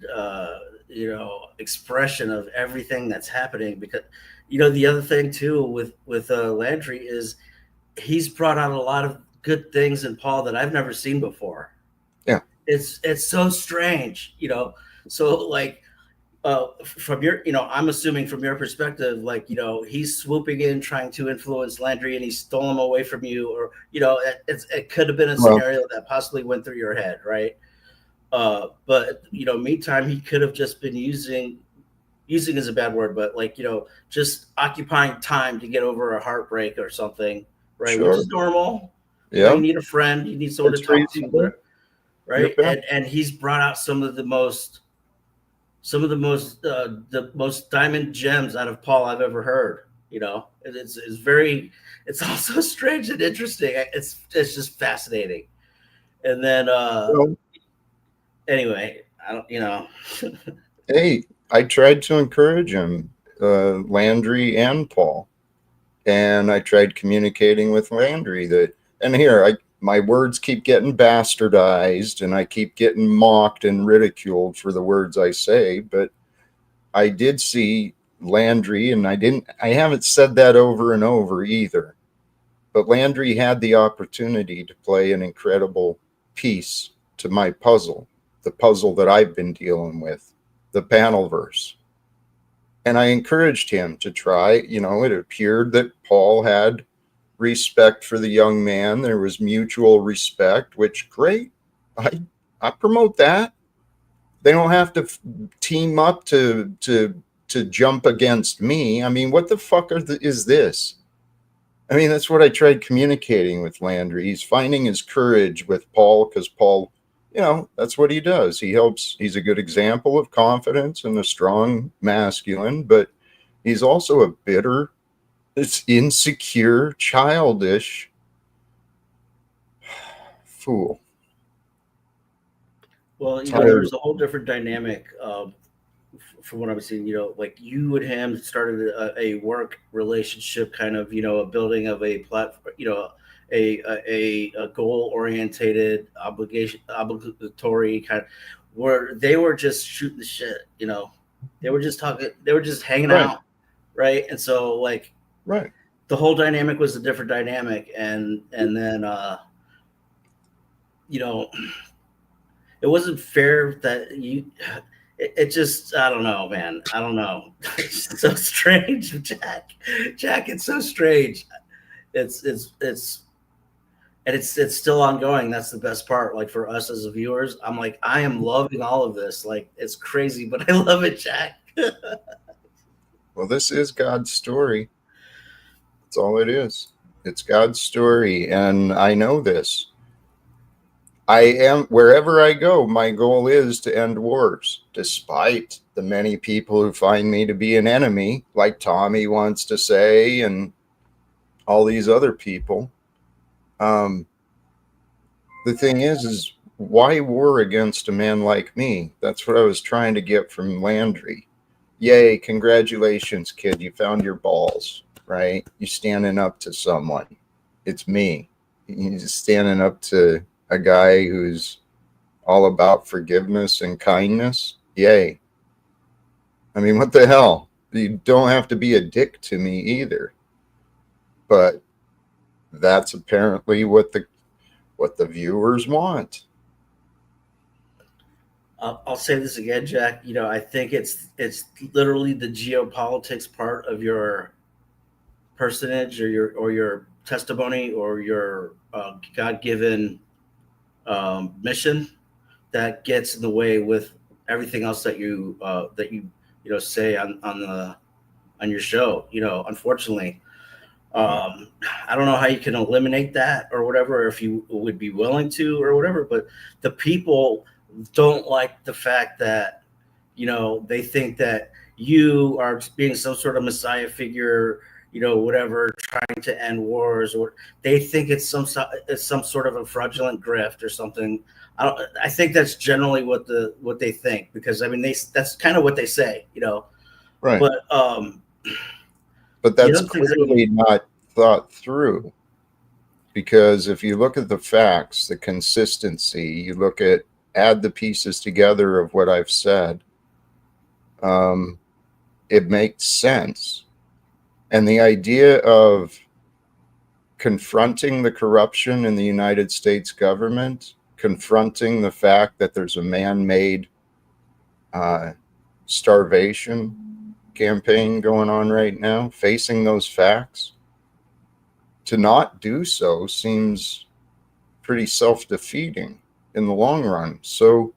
expression of everything that's happening. Because, the other thing too with Landry is he's brought out a lot of good things in Paul that I've never seen before. Yeah, it's so strange, So from your, I'm assuming from your perspective, he's swooping in, trying to influence Landry, and he stole him away from you, or it could have been a scenario that possibly went through your head, right? But meantime, he could have just been using is a bad word, but just occupying time to get over a heartbreak or something, right? Sure. Which is normal. Yeah, you need a friend, you need someone to talk to, right? And he's brought out some of the most diamond gems out of Paul I've ever heard. It's also strange and interesting. It's just fascinating. And then anyway, I don't. Hey, I tried to encourage him. Landry and Paul. And I tried communicating with Landry that, and here, my words keep getting bastardized and I keep getting mocked and ridiculed for the words I say, but I did see Landry, and I haven't said that over and over either, but Landry had the opportunity to play an incredible piece to my puzzle, the puzzle that I've been dealing with, the Panelverse. And I encouraged him to try. It appeared that Paul had respect for the young man. There was mutual respect, which great. I promote that. They don't have to team up to jump against me. I mean, what the fuck is this? I mean, that's what I tried communicating with Landry. He's finding his courage with Paul because Paul, that's what he does. He helps. He's a good example of confidence and a strong masculine, but he's also a bitter, it's insecure, childish fool. Well, there was a whole different dynamic from what I'm seeing. Like you and him started a work relationship, kind of, a building of a platform, a goal orientated obligatory kind of, where they were just shooting the shit. They were just talking. They were just hanging out, right? And so like, right, the whole dynamic was a different dynamic, and then it wasn't fair that it just, I don't know, man. I don't know. It's so strange, Jack. It's so strange. It's still ongoing. That's the best part. Like for us as viewers, I'm like, I am loving all of this. Like it's crazy, but I love it, Jack. Well, this is God's story. That's all it is. It's God's story, and I know this. Wherever I go, my goal is to end wars, despite the many people who find me to be an enemy, like Tommy wants to say, and all these other people. The thing is why war against a man like me? That's what I was trying to get from Landry. Yay, congratulations, kid. You found your balls, right? You're standing up to someone. It's me. You're standing up to a guy who's all about forgiveness and kindness. Yay. I mean, what the hell? You don't have to be a dick to me either. But that's apparently what the viewers want. I'll say this again, Jack. I think it's literally the geopolitics part of your personage or your testimony or your God-given mission that gets in the way with everything else that you say on your show. Unfortunately, I don't know how you can eliminate that or whatever, or if you would be willing to or whatever, but the people don't like the fact that they think that you are being some sort of messiah figure, whatever, trying to end wars, or they think it's some sort of a fraudulent grift or something. I think that's generally what they think, because I mean that's kind of what they say, right? But that's clearly not thought through, because if you look at the facts, the consistency, you add the pieces together of what I've said, it makes sense. And the idea of confronting the corruption in the United States government, confronting the fact that there's a man-made starvation campaign going on right now, facing those facts, to not do so seems pretty self-defeating in the long run. So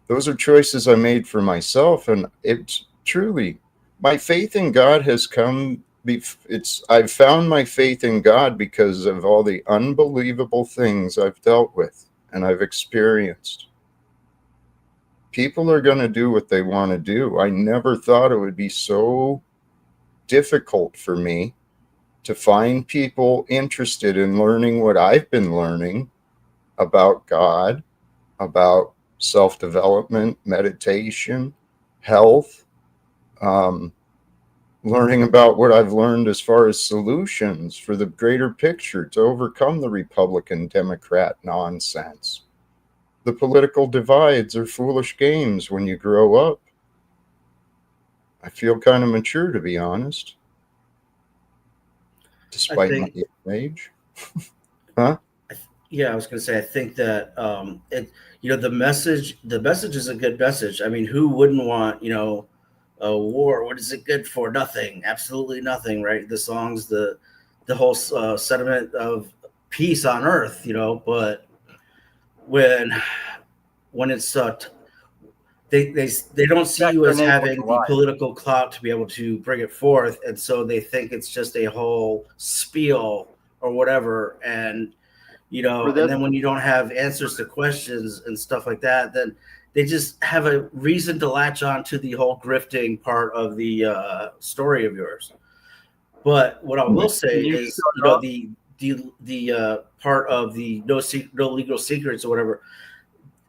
those are choices I made for myself, and it's truly, my faith in God has come. I've found my faith in God because of all the unbelievable things I've dealt with and I've experienced. People are going to do what they want to do. I never thought it would be so difficult for me to find people interested in learning what I've been learning about God, about self-development, meditation, health, learning about what I've learned as far as solutions for the greater picture to overcome the Republican Democrat nonsense. The political divides are foolish games when you grow up. I feel kind of mature, to be honest, despite my age. Huh? Yeah, I was going to say, I think that the message is a good message. I mean, who wouldn't want, a war? What is it good for? Nothing, absolutely nothing, right? The songs, the whole sentiment of peace on earth, but when it's they don't see you as having the political clout to be able to bring it forth, and so they think it's just a whole spiel or whatever, and and then when you don't have answers to questions and stuff like that, then they just have a reason to latch on to the whole grifting part of the story of yours. But what I will say is, the part of the no legal secrets or whatever,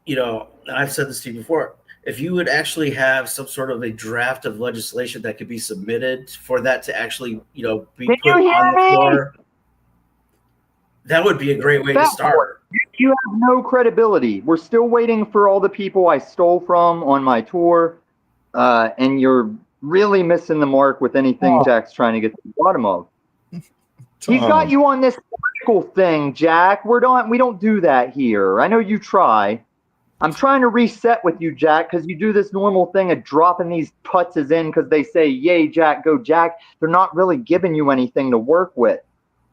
and I've said this to you before, if you would actually have some sort of a draft of legislation that could be submitted for that to actually, be put on the floor, that would be a great way to start. You have no credibility. We're still waiting for all the people I stole from on my tour, and you're really missing the mark with anything Jack's trying to get to the bottom of. He's got you on this political thing, Jack. We don't do that here. I know you try. I'm trying to reset with you, Jack, because you do this normal thing of dropping these putzes in because they say, yay, Jack, go, Jack. They're not really giving you anything to work with.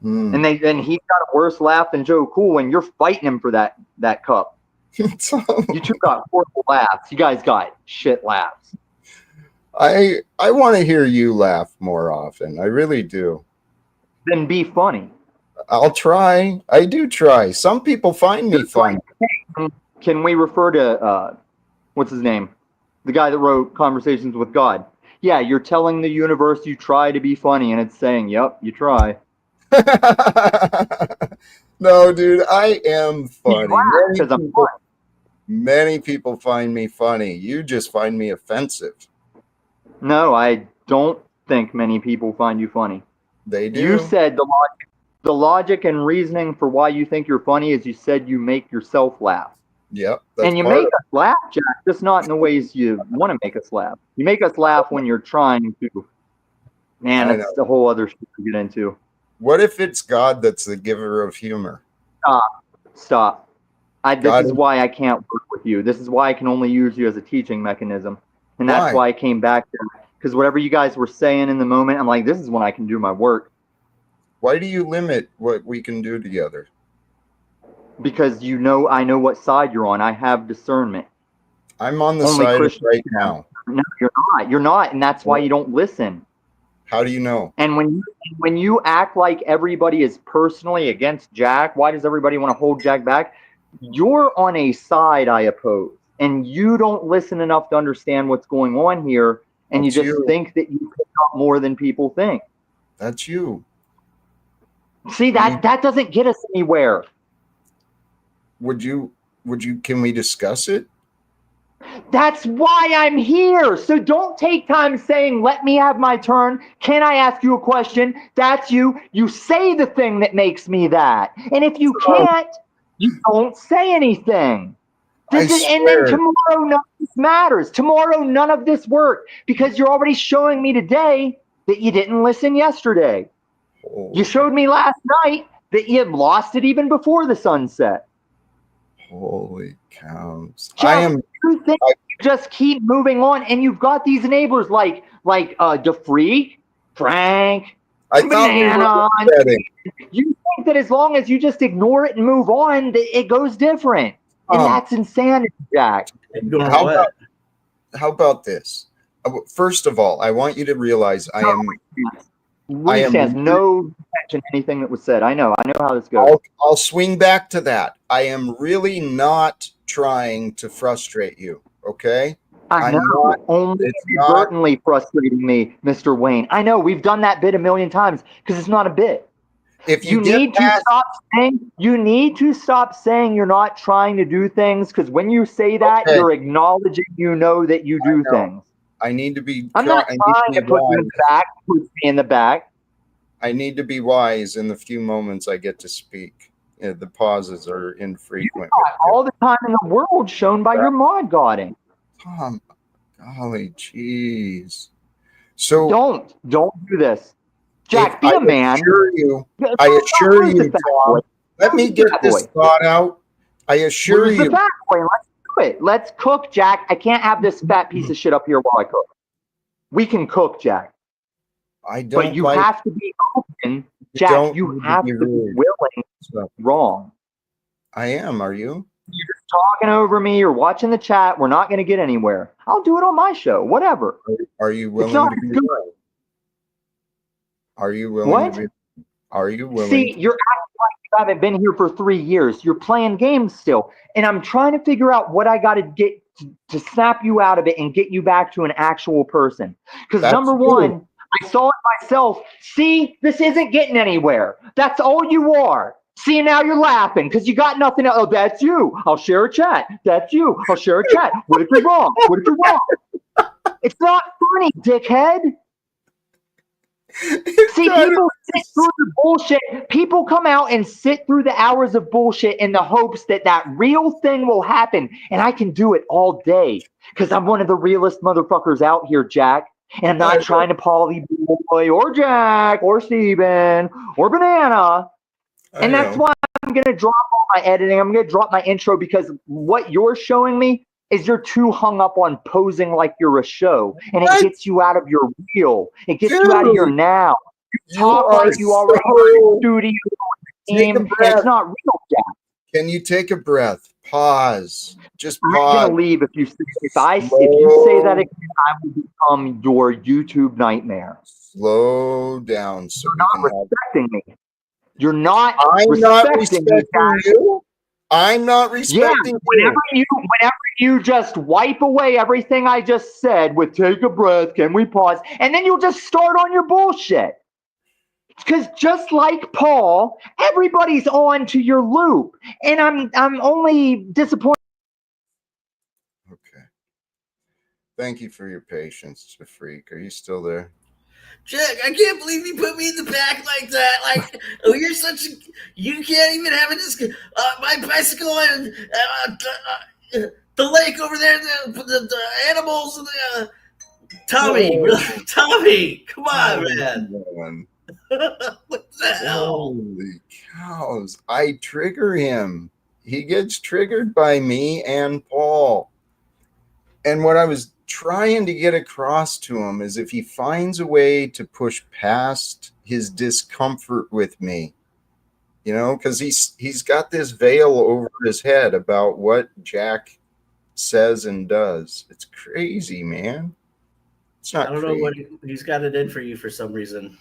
And he's got a worse laugh than Joe Cool, and you're fighting him for that cup. You two got horrible laughs. You guys got shit laughs. I want to hear you laugh more often. I really do. Then be funny. I'll try. I do try. Some people find me funny. Can we refer to what's his name? The guy that wrote Conversations with God. Yeah, you're telling the universe you try to be funny, and it's saying, yep, you try. No, dude, I am funny. Many people find me funny. You just find me offensive. No, I don't think many people find you funny. They do. You said the logic and reasoning for why you think you're funny is you said you make yourself laugh. Yep. And you make us laugh, Jack, just not in the ways you want to make us laugh. You make us laugh when you're trying to. Man, it's a whole other shit to get into. What if it's God that's the giver of humor? Stop. This is why I can't work with you. This is why I can only use you as a teaching mechanism. And that's why I came back to it. Because whatever you guys were saying in the moment, I'm like, this is when I can do my work. Why do you limit what we can do together? Because I know what side you're on. I have discernment. I'm on the side of right now. No, you're not. You're not. And that's why you don't listen. How do you know? And when you act like everybody is personally against Jack, why does everybody want to hold Jack back? You're on a side I oppose, and you don't listen enough to understand what's going on here, and you just think that you pick up more than people think. That's you. See, that doesn't get us anywhere. Can we discuss it? That's why I'm here. So don't take time saying, let me have my turn. Can I ask you a question? That's you. You say the thing that makes me that. And if you can't, you don't say anything. And then tomorrow, none of this matters. Tomorrow, none of this worked because you're already showing me today that you didn't listen yesterday. You showed me last night that you had lost it even before the sunset. Holy cows. You think you just keep moving on, and you've got these neighbors like DeFreak, Frank, Banana. You think that as long as you just ignore it and move on, that it goes different. And that's insanity, Jack. How about this? First of all, I want you to realize I am has no attention to anything that was said. I know how this goes. I'll swing back to that. I am really not trying to frustrate you, okay? I know. Only inadvertently frustrating me, Mr. Wayne. I know. We've done that bit a million times because it's not a bit. If you need to stop saying you're not trying to do things, because when you say that, you're acknowledging that you do things. I need to be. I'm not trying to put you in the back. Put me in the back. I need to be wise in the few moments I get to speak. The pauses are infrequent. All the time in the world shown by your mod godding. Tom, golly, jeez. So don't do this, Jack. Be a man. I assure you, Tom. Let me get this thought out. I assure you. The fat boy. Let's do it. Let's cook, Jack. I can't have this fat piece of shit up here while I cook. We can cook, Jack. I don't. But you have to be open, Jack. You have to be willing. Wrong. I am. Are you? You're just talking over me. You're watching the chat. We're not going to get anywhere. I'll do it on my show. Whatever. Are you willing to be right? Are you willing to be? Are you willing? See, you're acting like you haven't been here for 3 years. You're playing games still, and I'm trying to figure out what I got to get to snap you out of it and get you back to an actual person. Because number one, I saw it myself. See, this isn't getting anywhere. That's all you are. See, now you're laughing because you got nothing else. Oh, that's you. I'll share a chat. That's you. I'll share a chat. What if you're wrong? What if you're wrong? It's not funny, dickhead. See, people sit through the bullshit. People come out and sit through the hours of bullshit in the hopes that that real thing will happen. And I can do it all day because I'm one of the realest motherfuckers out here, Jack. And I'm not trying to Polly Boy or Jack or Steven or Banana. And that's why I'm going to drop all my editing. I'm going to drop my intro because what you're showing me is you're too hung up on posing like you're a show. And it gets you out of your real. It gets you out of your now. You talk like you already are in studio. It's not real, Jack. Can you take a breath? Pause. Just pause. I'm going to leave if you say that again, I will become your YouTube nightmare. Slow down. So you're not respecting me. You're not respecting you. I'm not respecting you. Whenever you just wipe away everything I just said with take a breath, can we pause? And then you'll just start on your bullshit. Because just like Paul, everybody's on to your loop. And I'm only disappointed. Okay. Thank you for your patience, Freak. Are you still there? Jack, I can't believe you put me in the back like that. Like, you're such a. You can't even have it. My bicycle and the lake over there, the animals, and the Tommy. Tommy, come on, man. What the hell? Holy cows. I trigger him. He gets triggered by me and Paul. And what I was trying to get across to him is if he finds a way to push past his discomfort with me, you know, because he's got this veil over his head about what Jack says and does. It's crazy, man. It's not. I don't know what he's got it in for you for some reason.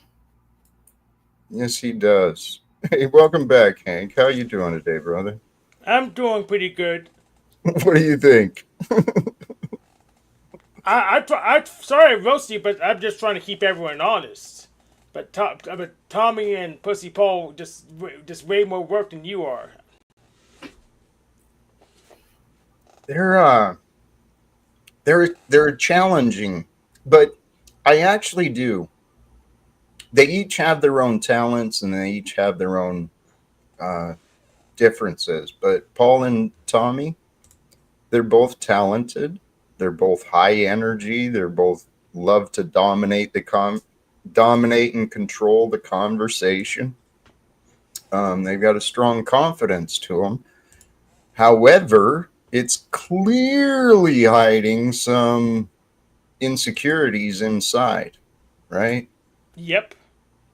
Yes, he does. Hey, welcome back, Hank. How you doing today, brother? I'm doing pretty good. What do you think? I'm sorry I roast you, but I'm just trying to keep everyone honest. But Tommy and Pussy Paul just way more work than you are. They're challenging, but I actually do. They each have their own talents and they each have their own differences. But Paul and Tommy, they're both talented. They're both high energy. They're both love to dominate and control the conversation. They've got a strong confidence to them. However, it's clearly hiding some insecurities inside, right? Yep.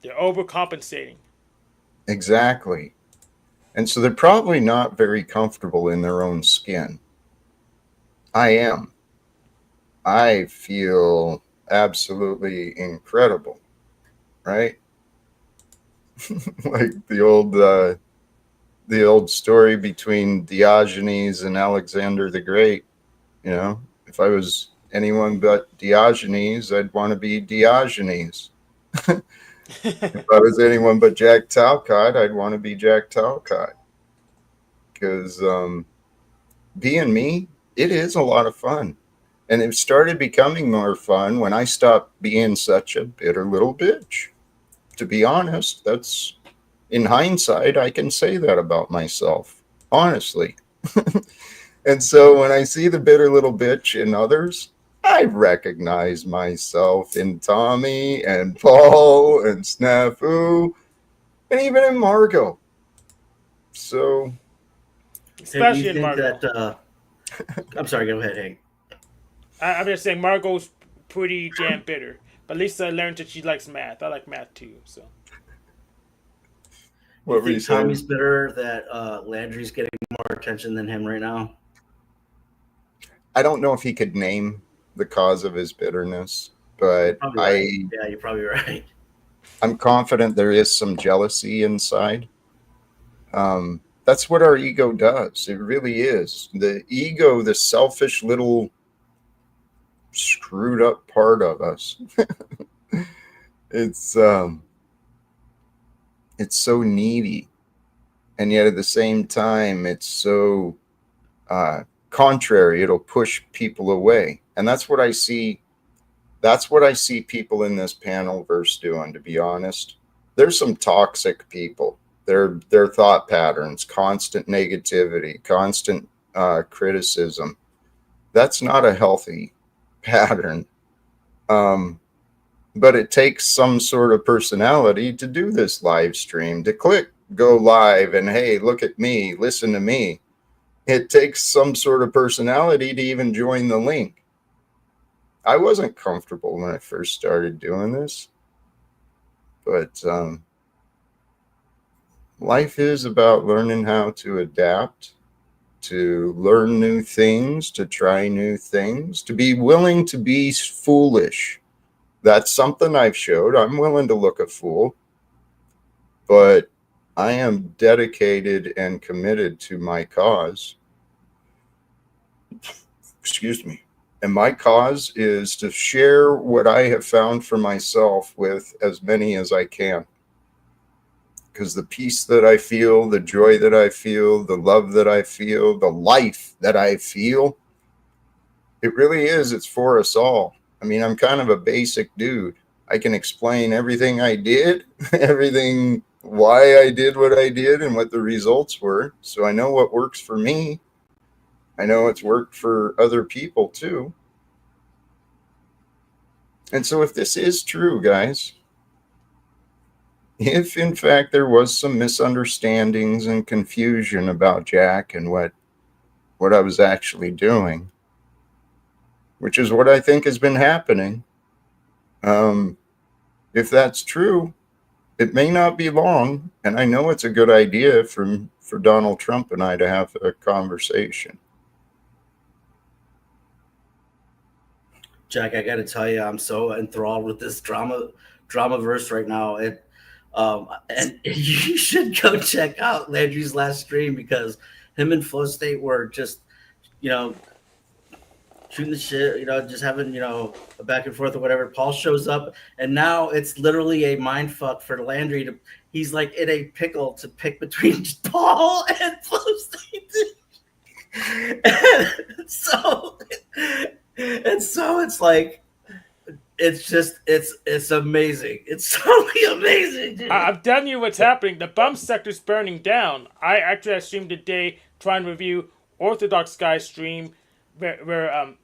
They're overcompensating. Exactly. And so they're probably not very comfortable in their own skin. I am. I feel absolutely incredible, right? Like the old story between Diogenes and Alexander the Great. You know, if I was anyone but Diogenes, I'd want to be Diogenes. If I was anyone but Jack Talcott, I'd want to be Jack Talcott. Because being me, it is a lot of fun. And it started becoming more fun when I stopped being such a bitter little bitch. To be honest, that's in hindsight, I can say that about myself, honestly. And so when I see the bitter little bitch in others, I recognize myself in Tommy and Paul and Snafu and even in Margot. So, Hey, do you Especially in think Margot. that? I'm sorry. Go ahead, Hank. I'm just saying Margot's pretty damn bitter. But Lisa learned that she likes math. I like math too, so. Do you what were you think Tommy's saying? bitter that Landry's getting more attention than him right now? I don't know if he could name the cause of his bitterness, You're but probably right. Yeah, you're probably right. I'm confident there is some jealousy inside. That's what our ego does. It really is. The ego, the selfish little screwed up part of us. it's it's so needy, and yet at the same time, it's so contrary. It'll push people away, and that's what I see. That's what I see people in this panel verse doing. To be honest, there's some toxic people. Their thought patterns, constant negativity, constant criticism. That's not a healthy pattern. Um, but it takes some sort of personality to do this live stream, to click go live and hey, look at me, listen to me. It takes some sort of personality to even join the link. I wasn't comfortable when I first started doing this, but life is about learning how to adapt, to learn new things, to try new things, to be willing to be foolish. That's something I've showed. I'm willing to look a fool, but I am dedicated and committed to my cause. Excuse me. And my cause is to share what I have found for myself with as many as I can. Because the peace that I feel, the joy that I feel, the love that I feel, the life that I feel, it really is. It's for us all. I mean, I'm kind of a basic dude. I can explain everything I did, everything, why I did what I did, and what the results were. So I know what works for me. I know it's worked for other people too. And so if this is true, guys, if in fact there was some misunderstandings and confusion about Jack and what I was actually doing, which is what I think has been happening, if that's true, it may not be long, and I know it's a good idea for Donald Trump and I to have a conversation. Jack, I got to tell you, I'm so enthralled with this drama verse right now. And you should go check out Landry's last stream because him and Flow State were just, you know, shooting the shit, just having, a back and forth or whatever. Paul shows up, and now it's literally a mind fuck for Landry to. He's like in a pickle to pick between Paul and Flow State. And so it's like it's amazing. It's totally amazing, dude. I'm telling you what's happening. The bump sector's burning down. I streamed today trying to review Orthodox Guy's stream where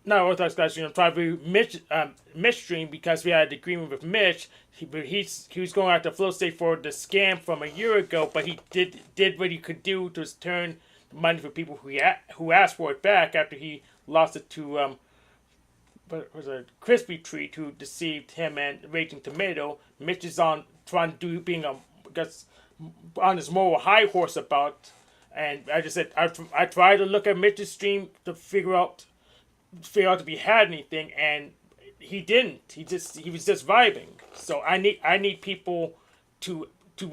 not Orthodox Guy stream. I'm trying to review Mitch stream because we had an agreement with Mitch. He was going after Flow State for the scam from a year ago, but he did what he could do to turn the money for people who asked for it back after he lost it to but was a crispy treat who deceived him and Raging Tomato. Mitch is on trying to do being on his moral high horse about, and I just said I tried to look at Mitch's stream to figure out if he had anything, and he didn't. He was just vibing. So I need people to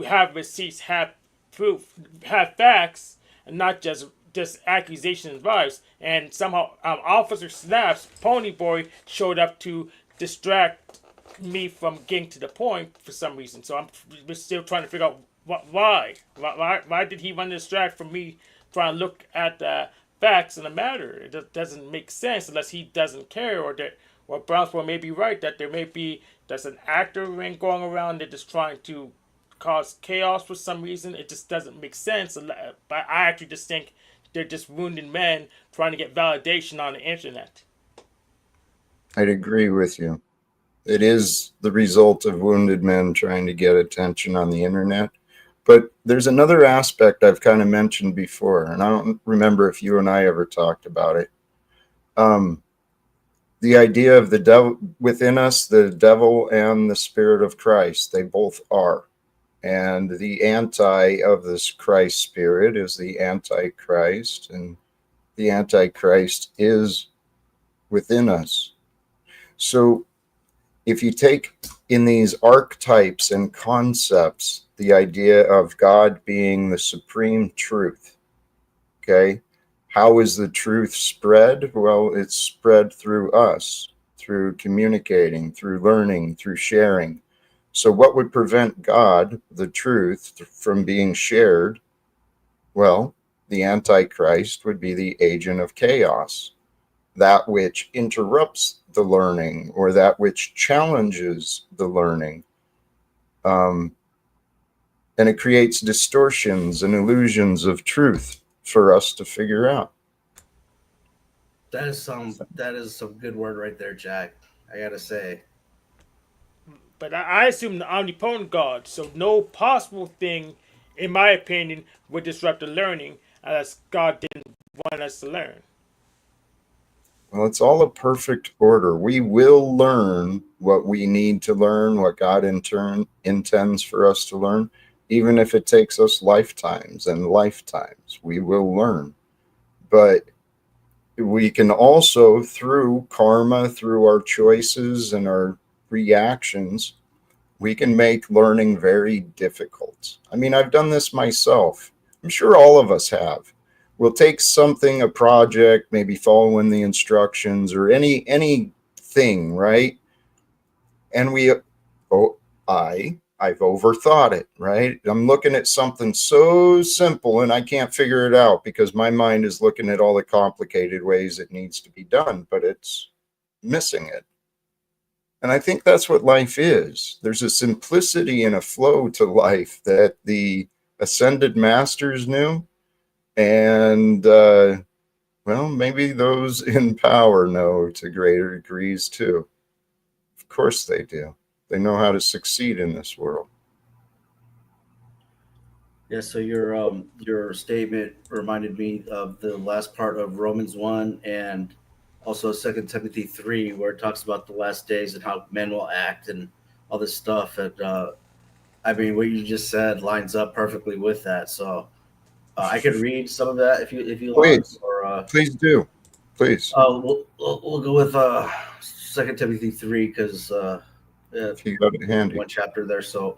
have receipts, have proof, have facts, and not just accusations and vibes. And somehow Officer Snaps Ponyboy showed up to distract me from getting to the point for some reason. So we're still trying to figure out why did he want to distract from me trying to look at facts in the matter. It just doesn't make sense unless he doesn't care, or that, or Brownsville may be right that there may be there's an actor ring going around that is trying to cause chaos for some reason. It just doesn't make sense. But I actually just think they're just wounded men trying to get validation on the internet. I'd agree with you. It is the result of wounded men trying to get attention on the internet. But there's another aspect I've kind of mentioned before, and I don't remember if you and I ever talked about it. The idea of the devil within us, the devil and the Spirit of Christ, they both are. And the anti of this Christ Spirit is the Antichrist, and the Antichrist is within us. So if you take in these archetypes and concepts the idea of God being the supreme truth, okay, how is the truth spread? Well, it's spread through us, through communicating, through learning, through sharing. So what would prevent God, the truth, from being shared? Well, the Antichrist would be the agent of chaos, that which interrupts the learning or that which challenges the learning. And it creates distortions and illusions of truth for us to figure out. That is some good word right there, Jack. I gotta say. But I assume the omnipotent God, so no possible thing, in my opinion, would disrupt the learning unless God didn't want us to learn. Well, it's all a perfect order. We will learn what we need to learn, what God in turn intends for us to learn, even if it takes us lifetimes and lifetimes. We will learn. But we can also, through karma, through our choices and our reactions, we can make learning very difficult. I mean, I've done this myself. I'm sure all of us have. We'll take something, a project, maybe following the instructions or anything, right? And I've overthought it, right? I'm looking at something so simple and I can't figure it out because my mind is looking at all the complicated ways it needs to be done, but it's missing it. And I think that's what life is. There's a simplicity and a flow to life that the ascended masters knew. And, well, maybe those in power know to greater degrees too. Of course they do. They know how to succeed in this world. Yeah, so your statement reminded me of the last part of Romans 1 and also 2 Timothy 3, where it talks about the last days and how men will act and all this stuff. And I mean, what you just said lines up perfectly with that. So I could read some of that if you want. Please, Or please do. Please. we'll go with 2 Timothy 3 because If you got it handy. one chapter there. So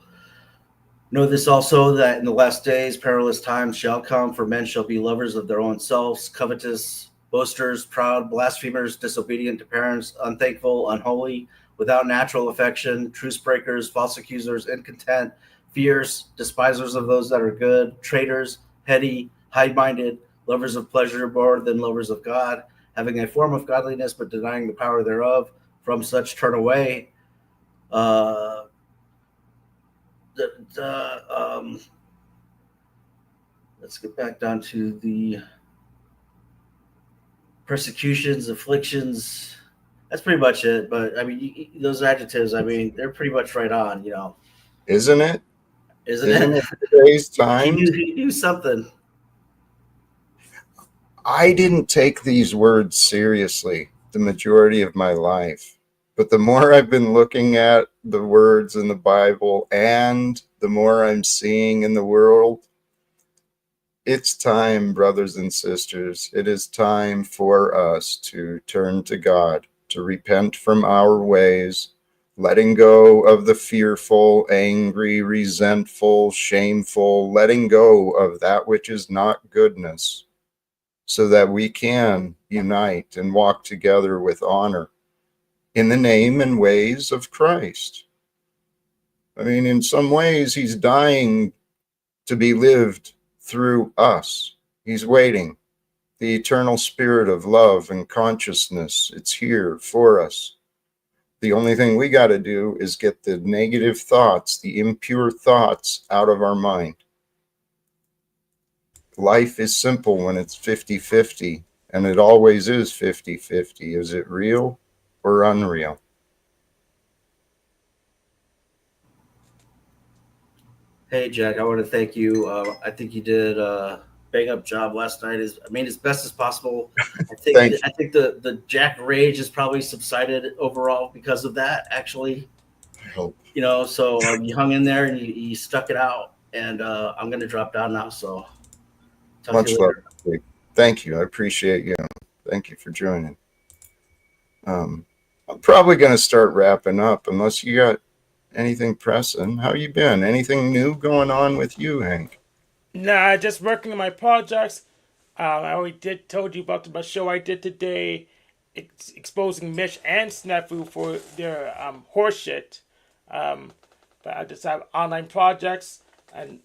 know this also, that in the last days perilous times shall come, for men shall be lovers of their own selves, covetous, boasters, proud, blasphemers, disobedient to parents, unthankful, unholy, without natural affection, truce breakers, false accusers, incontent, fierce, despisers of those that are good, traitors, heady, high-minded, lovers of pleasure more than lovers of God, having a form of godliness but denying the power thereof. From such turn away. Let's get back down to the persecutions, afflictions. That's pretty much it. But I mean, those adjectives, I mean, they're pretty much right on, Isn't it? Isn't Isn't it? it today's he times? knew something. I didn't take these words seriously the majority of my life. But the more I've been looking at the words in the Bible and the more I'm seeing in the world, it's time, brothers and sisters. It is time for us to turn to God, to repent from our ways, letting go of the fearful, angry, resentful, shameful, letting go of that which is not goodness, so that we can unite and walk together with honor in the name and ways of Christ. I mean, in some ways, he's dying to be lived through us. He's waiting. The eternal spirit of love and consciousness, it's here for us. The only thing we got to do is get the negative thoughts, the impure thoughts out of our mind. Life is simple when it's 50-50, and it always is 50-50. Is it real or unreal? Hey, Jack, I want to thank you. I think you did a bang up job last night. As best as possible. Thank you. I think the Jack rage has probably subsided overall because of that. Actually, I hope. So you hung in there and you stuck it out. And I'm gonna drop down now. So talk to Much you love. later. Thank you. I appreciate you. Thank you for joining. I'm probably going to start wrapping up unless you got anything pressing. How you been? Anything new going on with you, Hank? Nah, just working on my projects. I already told you about my show I did today, exposing Mitch and Snafu for their horseshit. But I just have online projects, and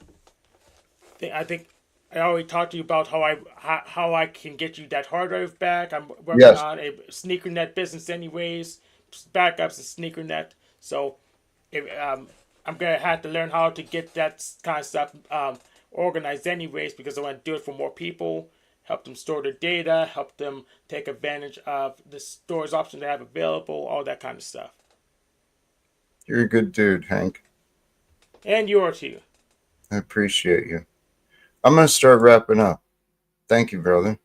I think I already talked to you about how I can get you that hard drive back. I'm working Yes. on a sneaker net business, anyways, backups and sneaker net. So, I'm gonna have to learn how to get that kind of stuff organized, anyways, because I want to do it for more people. Help them store their data, help them take advantage of the storage options they have available, all that kind of stuff. You're a good dude, Hank. And yours too. I appreciate you. I'm going to start wrapping up. Thank you, brother.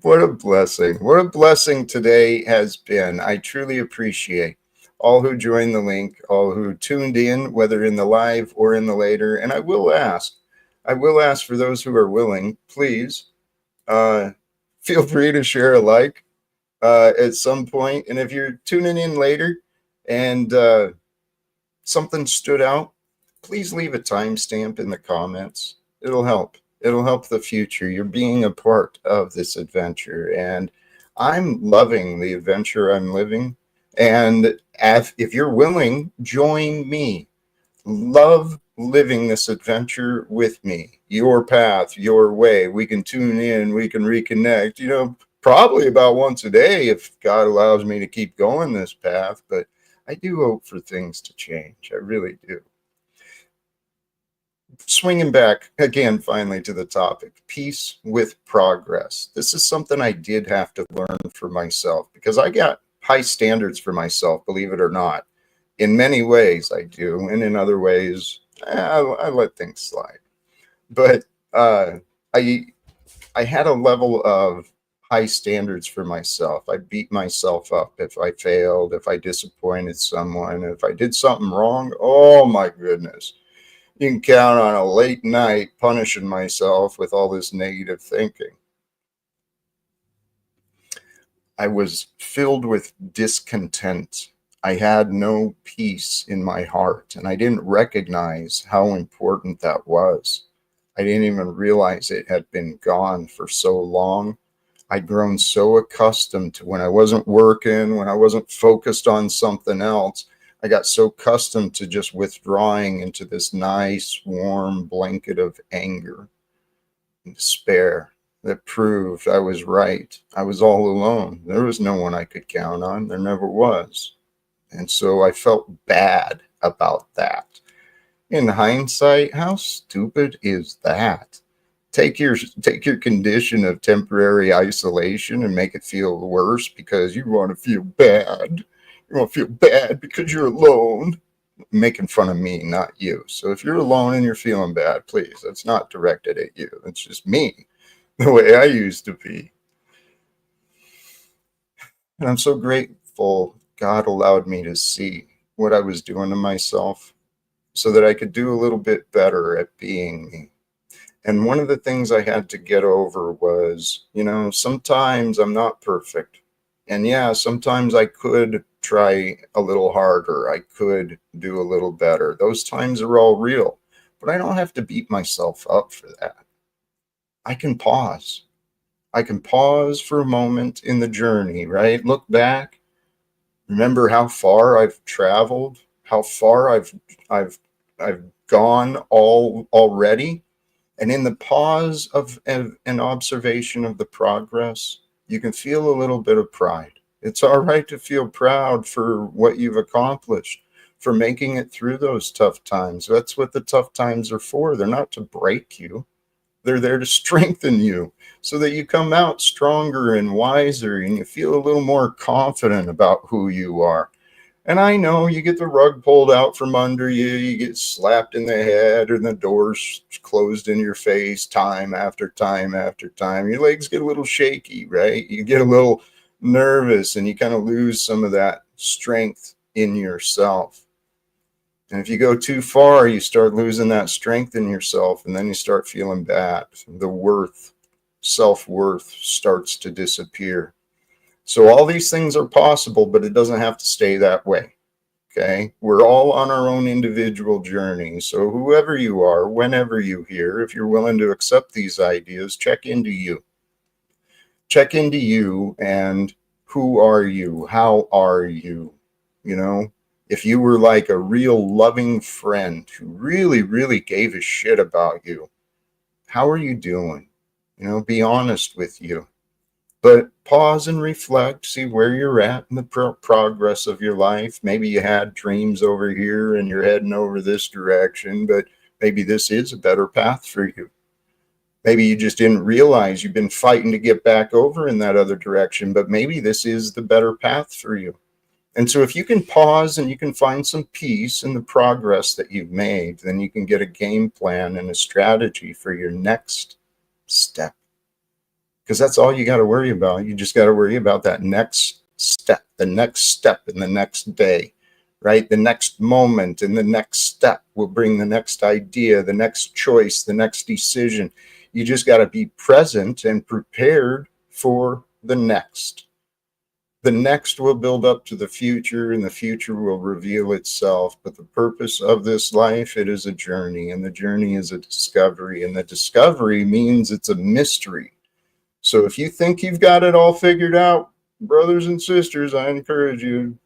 What a blessing. What a blessing today has been. I truly appreciate all who joined the link, all who tuned in, whether in the live or in the later. And I will ask for those who are willing, please feel free to share a like at some point. And if you're tuning in later and something stood out, please leave a timestamp in the comments. It'll help. It'll help the future. You're being a part of this adventure, and I'm loving the adventure I'm living. And if you're willing, join me. Love living this adventure with me. Your path, your way. We can tune in, we can reconnect, probably about once a day if God allows me to keep going this path. But I do hope for things to change. I really do. Swinging back again, finally to the topic, peace with progress. This is something I did have to learn for myself because I got high standards for myself, believe it or not. In many ways I do, and in other ways I let things slide. But I had a level of high standards for myself. I beat myself up if I failed, if I disappointed someone, if I did something wrong. Oh my goodness. You can count on a late night punishing myself with all this negative thinking. I was filled with discontent. I had no peace in my heart, and I didn't recognize how important that was. I didn't even realize it had been gone for so long. I'd grown so accustomed to when I wasn't working, when I wasn't focused on something else, I got so accustomed to just withdrawing into this nice, warm blanket of anger and despair that proved I was right. I was all alone. There was no one I could count on. There never was. And so I felt bad about that. In hindsight, how stupid is that? Take your condition of temporary isolation and make it feel worse because you want to feel bad. You want to feel bad because you're alone. Making fun of me, not you. So if you're alone and you're feeling bad, please, that's not directed at you. It's just me, the way I used to be. And I'm so grateful God allowed me to see what I was doing to myself so that I could do a little bit better at being me. And one of the things I had to get over was, sometimes I'm not perfect. And yeah, sometimes I could try a little harder. I could do a little better. Those times are all real. But I don't have to beat myself up for that. I can pause. I can pause for a moment in the journey, right? Look back. Remember how far I've traveled, how far I've gone already. And in the pause of an observation of the progress, you can feel a little bit of pride. It's all right to feel proud for what you've accomplished, for making it through those tough times. That's what the tough times are for. They're not to break you. They're there to strengthen you so that you come out stronger and wiser and you feel a little more confident about who you are. And I know you get the rug pulled out from under you, you get slapped in the head, or the doors closed in your face time after time after time. Your legs get a little shaky, right? You get a little nervous and you kind of lose some of that strength in yourself. And if you go too far, you start losing that strength in yourself, and then you start feeling bad. The self-worth starts to disappear. So all these things are possible, but it doesn't have to stay that way. Okay. We're all on our own individual journey. So whoever you are, whenever you hear, if you're willing to accept these ideas, check into you. Check into you and who are you? How are you? You know, if you were like a real loving friend who really, really gave a shit about you, how are you doing? You know, be honest with you. But pause and reflect, see where you're at in the progress of your life. Maybe you had dreams over here and you're heading over this direction, but maybe this is a better path for you. Maybe you just didn't realize you've been fighting to get back over in that other direction, but maybe this is the better path for you. And so if you can pause and you can find some peace in the progress that you've made, then you can get a game plan and a strategy for your next step. Because that's all you got to worry about. You just got to worry about that next step in the next day, right? The next moment and the next step will bring the next idea, the next choice, the next decision. You just got to be present and prepared for the next. The next will build up to the future, and the future will reveal itself. But the purpose of this life, it is a journey, and the journey is a discovery, and the discovery means it's a mystery. So if you think you've got it all figured out, brothers and sisters, I encourage you,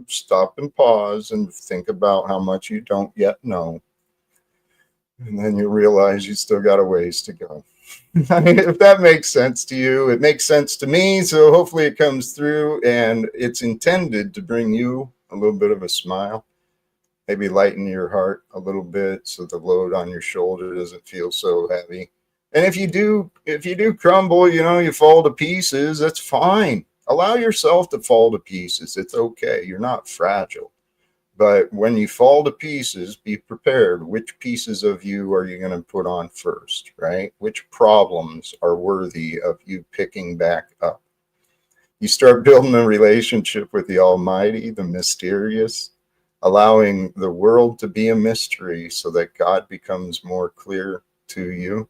stop and pause and think about how much you don't yet know. And then you'll realize you still got a ways to go. If that makes sense to you, it makes sense to me. So hopefully it comes through, and it's intended to bring you a little bit of a smile, maybe lighten your heart a little bit so the load on your shoulder doesn't feel so heavy. And if you do crumble, you know, you fall to pieces, that's fine. Allow yourself to fall to pieces. It's okay. You're not fragile. But when you fall to pieces, be prepared. Which pieces of you are you going to put on first, right? Which problems are worthy of you picking back up? You start building a relationship with the Almighty, the mysterious, allowing the world to be a mystery so that God becomes more clear to you,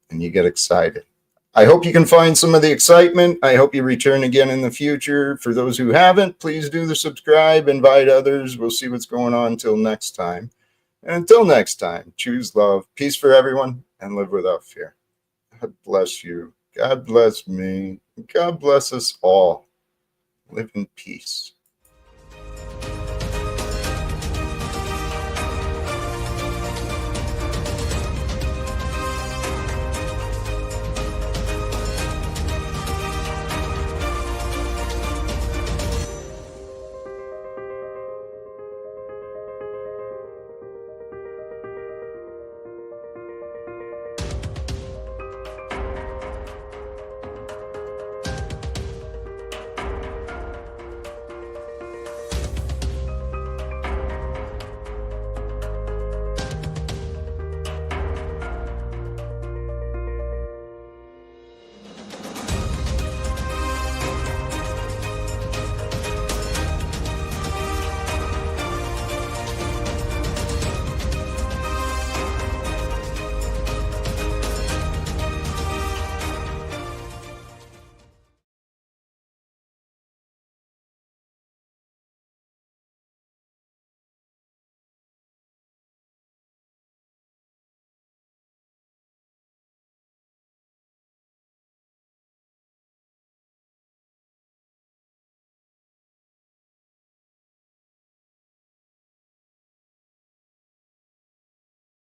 and you get excited. I hope you can find some of the excitement. I hope you return again in the future. For those who haven't, please do the subscribe, invite others. We'll see what's going on until next time. And until next time, choose love, peace for everyone, and live without fear. God bless you. God bless me. God bless us all. Live in peace.